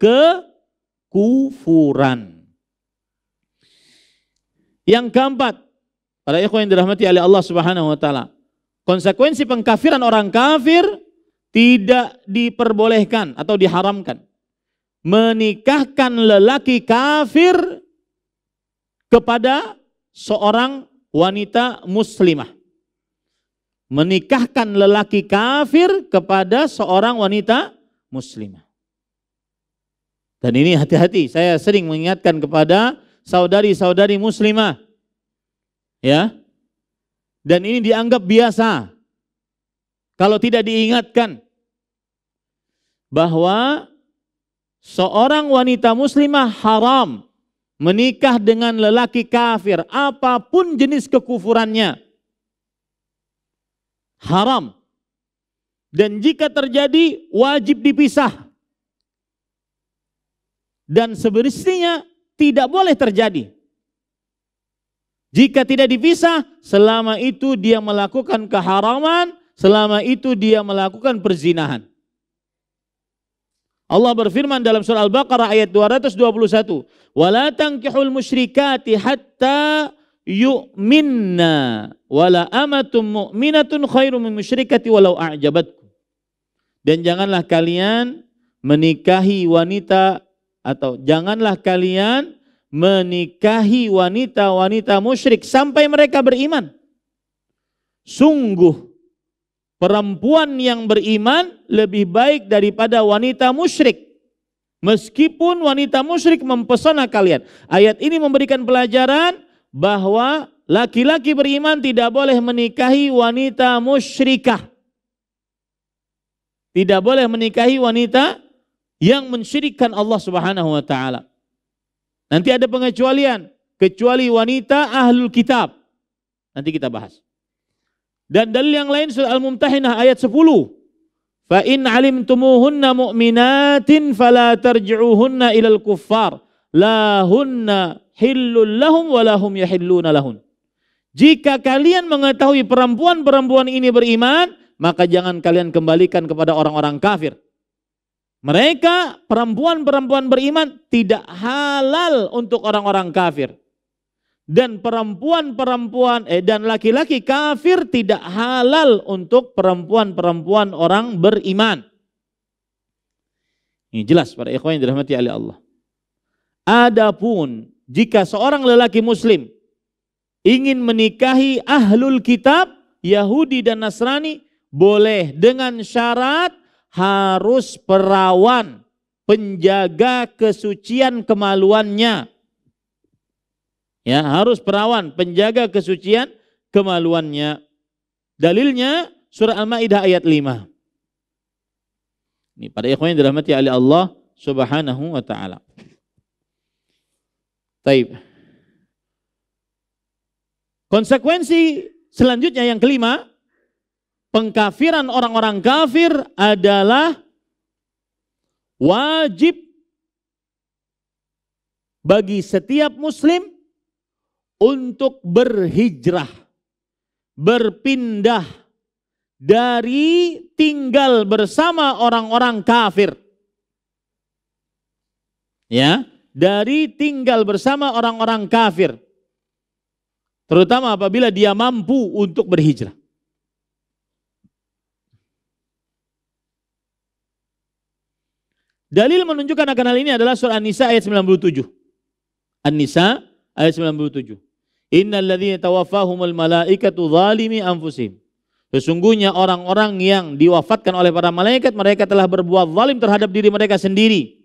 kekufuran. Yang keempat, para ikhwan yang dirahmati oleh Allah Subhanahu wa taala, konsekuensi pengkafiran orang kafir tidak diperbolehkan atau diharamkan menikahkan lelaki kafir kepada seorang wanita muslimah. Menikahkan lelaki kafir kepada seorang wanita muslimah. Dan ini hati-hati, saya sering mengingatkan kepada saudari-saudari muslimah. Ya. Dan ini dianggap biasa. Kalau tidak diingatkan bahwa seorang wanita muslimah haram menikah dengan lelaki kafir, apapun jenis kekufurannya. Haram. Dan jika terjadi wajib dipisah. Dan semestinya tidak boleh terjadi. Jika tidak dipisah, selama itu dia melakukan keharaman, selama itu dia melakukan perzinahan. Allah berfirman dalam surah Al-Baqarah ayat 221, "Wala tankihul musyrikati hatta yu'minna wala amatum mu'minatun khairum min musyrikati walau a'jabatkum." Dan janganlah kalian menikahi wanita atau janganlah kalian menikahi wanita-wanita musyrik sampai mereka beriman. Sungguh perempuan yang beriman lebih baik daripada wanita musyrik. Meskipun wanita musyrik mempesona kalian. Ayat ini memberikan pelajaran bahwa laki-laki beriman tidak boleh menikahi wanita musyrikah. Tidak boleh menikahi wanita yang mensyirikkan Allah Subhanahu wa taala. Nanti ada pengecualian, kecuali wanita ahlul kitab. Nanti kita bahas. Dan dalil yang lain surah Al-Mumtahinah ayat 10. Fa in alimtumuhunna mu'minatin fala tarji'uhunna ilal kuffar la hunna hillul lahum wa lahum yahilluna lahun. Jika kalian mengetahui perempuan-perempuan ini beriman, maka jangan kalian kembalikan kepada orang-orang kafir. Mereka perempuan-perempuan beriman tidak halal untuk orang-orang kafir. Dan perempuan-perempuan dan laki-laki kafir tidak halal untuk perempuan-perempuan orang beriman. Ini jelas para ikhwan yang dirahmati oleh Allah. Adapun jika seorang lelaki muslim ingin menikahi ahlul kitab, Yahudi dan Nasrani, boleh dengan syarat harus perawan, penjaga kesucian kemaluannya. Ya, harus perawan, penjaga kesucian kemaluannya. Dalilnya surah Al-Maidah ayat 5. Ini para ikhwan yang dirahmati oleh Allah Subhanahu wa taala. Baik. Konsekuensi selanjutnya yang kelima, pengkafiran orang-orang kafir adalah wajib bagi setiap muslim untuk berhijrah, berpindah dari tinggal bersama orang-orang kafir. Ya, dari tinggal bersama orang-orang kafir. Terutama apabila dia mampu untuk berhijrah. Dalil menunjukkan akan hal ini adalah surah An-Nisa ayat 97. An-Nisa ayat 97. Innal ladzina tawaffahumul malaikatu zalimi anfusihim. Sesungguhnya orang-orang yang diwafatkan oleh para malaikat, mereka telah berbuat zalim terhadap diri mereka sendiri.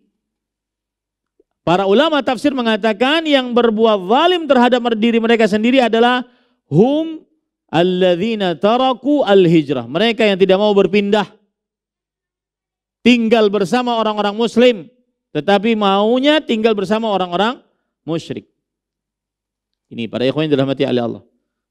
Para ulama tafsir mengatakan yang berbuat zalim terhadap diri mereka sendiri adalah hum alladzina taraku al-hijrah. Mereka yang tidak mau berpindah, tinggal bersama orang-orang muslim, tetapi maunya tinggal bersama orang-orang musyrik. Ini para ikhwan yang dirahmati oleh Allah.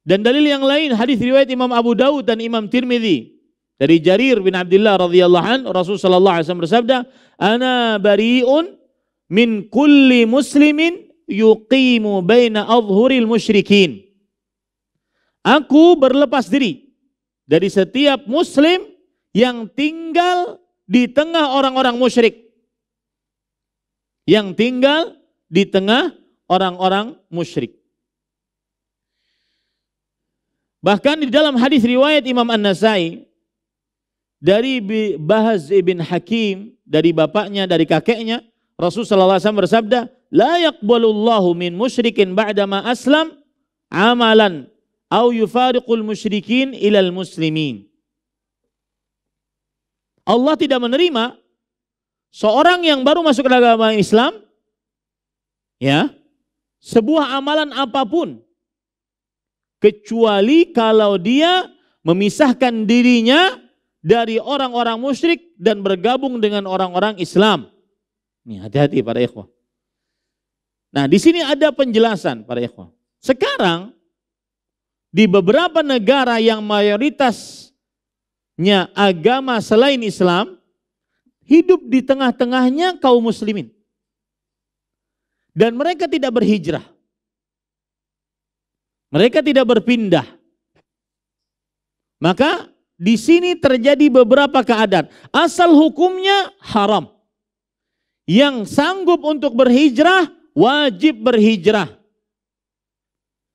Dan dalil yang lain, hadis riwayat Imam Abu Daud dan Imam Tirmidzi dari Jarir bin Abdullah radhiyallahu anhu, Rasul sallallahu alaihi wasallam bersabda, "Ana bari'un min kulli muslimin yuqimu baina adhhuril musyrikin." Aku berlepas diri dari setiap muslim yang tinggal di tengah orang-orang musyrik. Yang tinggal di tengah orang-orang musyrik. Bahkan di dalam hadis riwayat Imam An-Nasai dari Bahz ibn Hakim, dari bapaknya, dari kakeknya, Rasulullah SAW bersabda, la yaqbalullahu min musyrikin ba'dama aslam amalan au yufariqul musyrikin ilal muslimin. Allah tidak menerima seorang yang baru masuk ke agama Islam, ya, sebuah amalan apapun, kecuali kalau dia memisahkan dirinya dari orang-orang musyrik dan bergabung dengan orang-orang Islam. Nih, hati-hati para ikhwah. Nah, di sini ada penjelasan para ikhwah. Sekarang di beberapa negara yang mayoritasnya agama selain Islam, hidup di tengah-tengahnya kaum muslimin. Dan mereka tidak berhijrah. Mereka tidak berpindah. Maka di sini terjadi beberapa keadaan. Asal hukumnya haram. Yang sanggup untuk berhijrah, wajib berhijrah.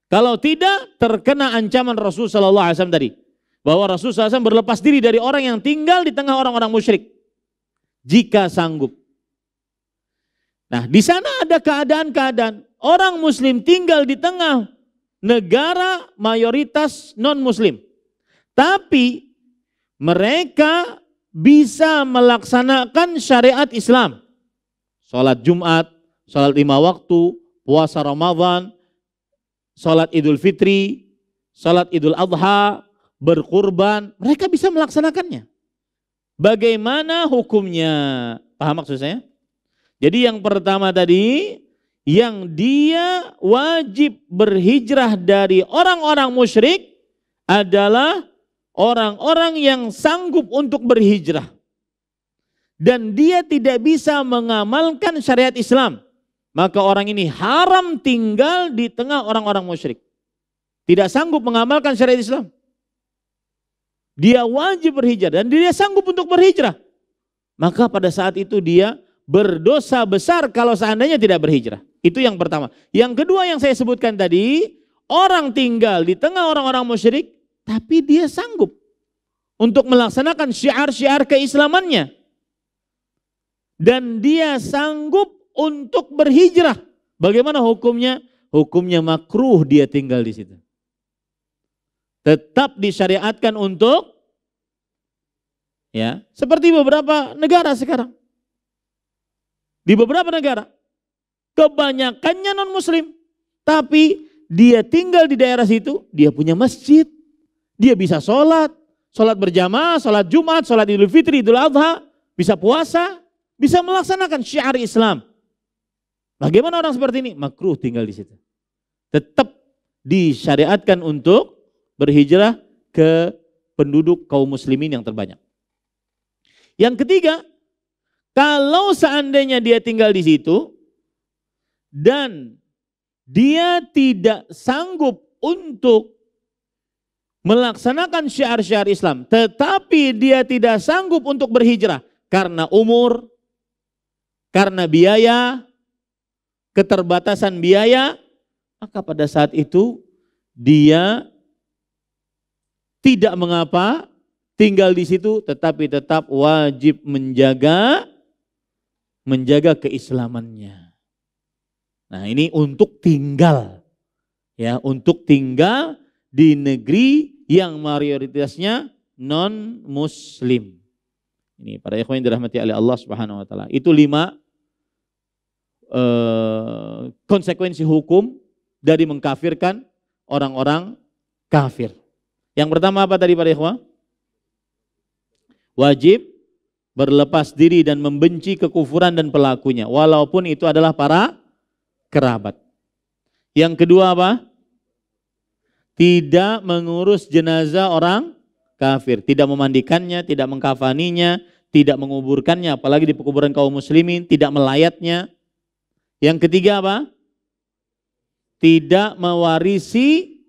Kalau tidak, terkena ancaman Rasulullah SAW tadi. Bahwa Rasulullah SAW berlepas diri dari orang yang tinggal di tengah orang-orang musyrik. Jika sanggup. Nah, di sana ada keadaan-keadaan. Orang muslim tinggal di tengah negara mayoritas non-muslim. Tapi mereka bisa melaksanakan syariat Islam. Sholat Jumat, sholat 5 waktu, puasa Ramadan, sholat Idul Fitri, sholat Idul Adha, berkurban. Mereka bisa melaksanakannya. Bagaimana hukumnya? Paham maksud saya? Jadi yang pertama tadi, yang dia wajib berhijrah dari orang-orang musyrik adalah orang-orang yang sanggup untuk berhijrah. Dan dia tidak bisa mengamalkan syariat Islam. Maka orang ini haram tinggal di tengah orang-orang musyrik. Tidak sanggup mengamalkan syariat Islam. Dia wajib berhijrah dan dia sanggup untuk berhijrah. Maka pada saat itu dia berdosa besar kalau seandainya tidak berhijrah. Itu yang pertama. Yang kedua yang saya sebutkan tadi, orang tinggal di tengah orang-orang musyrik, tapi dia sanggup untuk melaksanakan syiar-syiar keislamannya. Dan dia sanggup untuk berhijrah. Bagaimana hukumnya? Hukumnya makruh dia tinggal di situ. Tetap disyariatkan untuk, ya, seperti beberapa negara sekarang. Di beberapa negara, kebanyakannya non-muslim. Tapi dia tinggal di daerah situ, dia punya masjid. Dia bisa sholat berjamaah, sholat Jumat, sholat Idul Fitri, Idul Adha, bisa puasa, bisa melaksanakan syiar Islam. Bagaimana orang seperti ini? Makruh tinggal di situ. Tetap disyariatkan untuk berhijrah ke penduduk kaum muslimin yang terbanyak. Yang ketiga, kalau seandainya dia tinggal di situ dan dia tidak sanggup untuk melaksanakan syiar-syiar Islam, tetapi dia tidak sanggup untuk berhijrah karena umur, karena biaya, keterbatasan biaya, maka pada saat itu dia tidak mengapa tinggal di situ, tetapi tetap wajib menjaga keislamannya. Nah, ini untuk tinggal, ya, untuk tinggal di negeri yang mayoritasnya non muslim. Ini para ikhwan yang dirahmati oleh Allah Subhanahu wa taala. Itu 5 konsekuensi hukum dari mengkafirkan orang-orang kafir. Yang pertama apa tadi para ikhwan? Wajib berlepas diri dan membenci kekufuran dan pelakunya, walaupun itu adalah para kerabat. Yang kedua apa? Tidak mengurus jenazah orang kafir, tidak memandikannya, tidak mengkafaninya, tidak menguburkannya, apalagi di pekuburan kaum muslimin, tidak melayatnya. Yang ketiga apa? Tidak mewarisi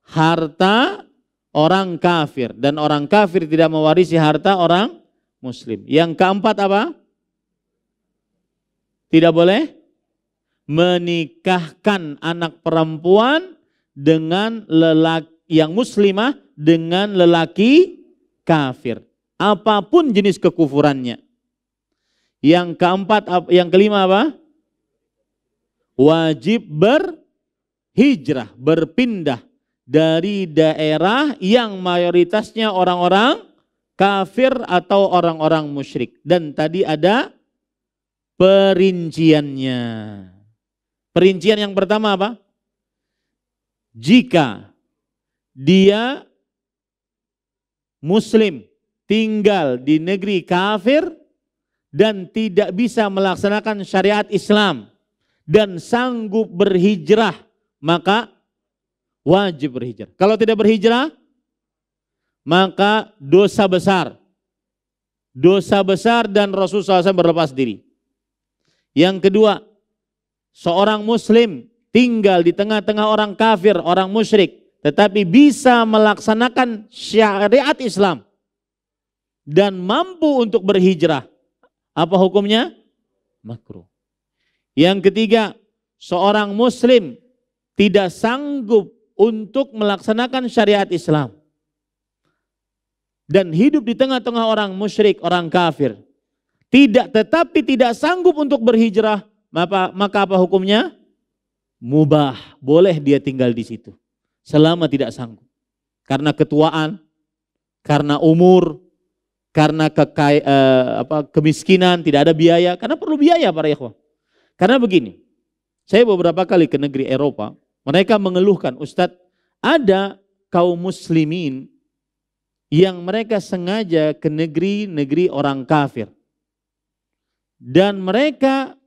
harta orang kafir, dan orang kafir tidak mewarisi harta orang muslim. Yang keempat apa? Tidak boleh menikahkan anak perempuan dengan lelaki yang muslimah dengan lelaki kafir, apapun jenis kekufurannya. Yang keempat, yang kelima apa? Wajib berhijrah, berpindah dari daerah yang mayoritasnya orang-orang kafir atau orang-orang musyrik. Dan tadi ada perinciannya. Perincian yang pertama apa? Jika dia muslim tinggal di negeri kafir dan tidak bisa melaksanakan syariat Islam dan sanggup berhijrah, maka wajib berhijrah. Kalau tidak berhijrah, maka dosa besar. Dosa besar dan Rasulullah SAW berlepas diri. Yang kedua, seorang muslim tinggal di tengah-tengah orang kafir, orang musyrik, tetapi bisa melaksanakan syariat Islam dan mampu untuk berhijrah. Apa hukumnya? Makruh. Yang ketiga, seorang muslim tidak sanggup untuk melaksanakan syariat Islam dan hidup di tengah-tengah orang musyrik, orang kafir, tetapi tidak sanggup untuk berhijrah, maka apa hukumnya? Mubah, boleh dia tinggal di situ selama tidak sanggup. Karena ketuaan, karena umur, karena kemiskinan, tidak ada biaya, karena perlu biaya para ikhwah. Karena begini, saya beberapa kali ke negeri Eropa, mereka mengeluhkan, Ustadz, ada kaum muslimin yang mereka sengaja ke negeri-negeri orang kafir. Dan mereka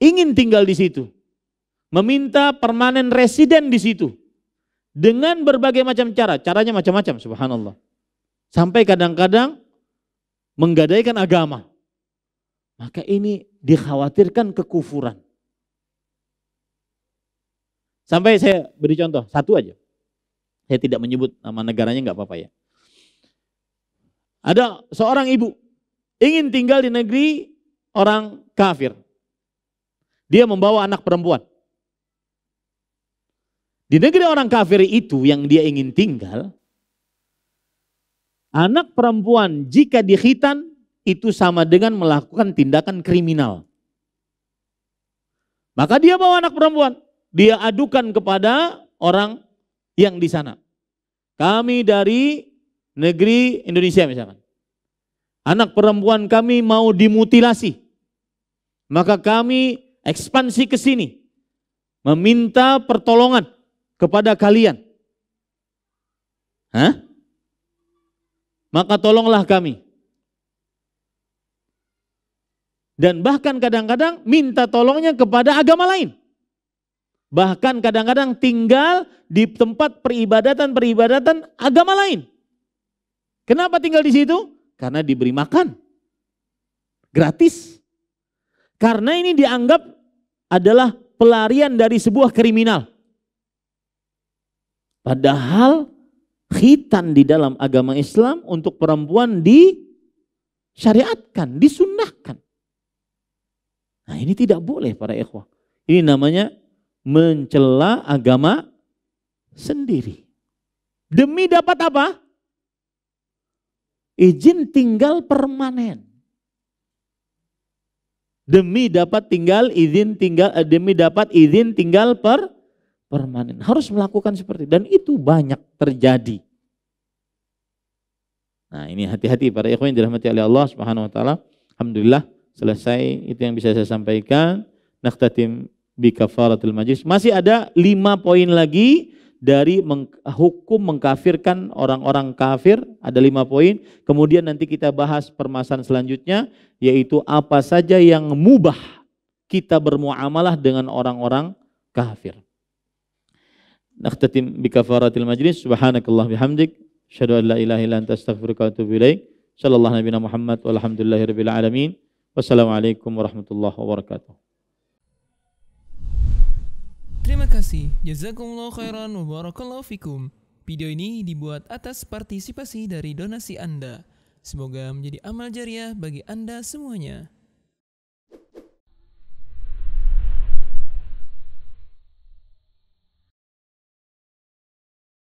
ingin tinggal di situ, meminta permanen residen di situ dengan berbagai macam cara. Caranya macam-macam, subhanallah. Sampai kadang-kadang menggadaikan agama. Maka ini dikhawatirkan kekufuran. Sampai saya beri contoh, satu aja. Saya tidak menyebut nama negaranya, nggak apa-apa ya. Ada seorang ibu ingin tinggal di negeri orang kafir. Dia membawa anak perempuan. Di negeri orang kafir itu yang dia ingin tinggal, anak perempuan jika dikhitan itu sama dengan melakukan tindakan kriminal. Maka dia bawa anak perempuan, dia adukan kepada orang yang di sana. Kami dari negeri Indonesia misalkan. Anak perempuan kami mau dimutilasi. Maka kami ekspansi ke sini, meminta pertolongan kepada kalian. Maka tolonglah kami. Dan bahkan kadang-kadang minta tolongnya kepada agama lain. Bahkan kadang-kadang tinggal di tempat peribadatan agama lain. Kenapa tinggal di situ? Karena diberi makan. Gratis. Karena ini dianggap adalah pelarian dari sebuah kriminal. Padahal khitan di dalam agama Islam untuk perempuan disyariatkan, disunnahkan. Nah ini tidak boleh para ikhwah. Ini namanya mencela agama sendiri. Demi dapat apa? Izin tinggal permanen. Demi dapat izin tinggal permanen. Harus melakukan seperti itu. Dan itu banyak terjadi. Nah ini hati-hati para ikhwan yang dirahmati oleh Allah Subhanahu wa taala. Alhamdulillah selesai itu yang bisa saya sampaikan. Nakhtatim bi kafaratul majlis. Masih ada 5 poin lagi dari hukum mengkafirkan orang-orang kafir, ada 5 poin. Kemudian nanti kita bahas permasalahan selanjutnya, yaitu apa saja yang mubah kita bermuamalah dengan orang-orang kafir. Nakhtatim bi kafaratil majlis. Subhanakallah bihamdik, asyhadu an la ilaha illa anta astaghfiruka wa atubu ilaik. Sallallahu nabiyana Muhammad walhamdulillahirabbil alamin. Wassalamualaikum warahmatullahi wabarakatuh. Terima kasih. Jazakumullah khairan wa barakallahu fikum. Video ini dibuat atas partisipasi dari donasi Anda. Semoga menjadi amal jariah bagi Anda semuanya.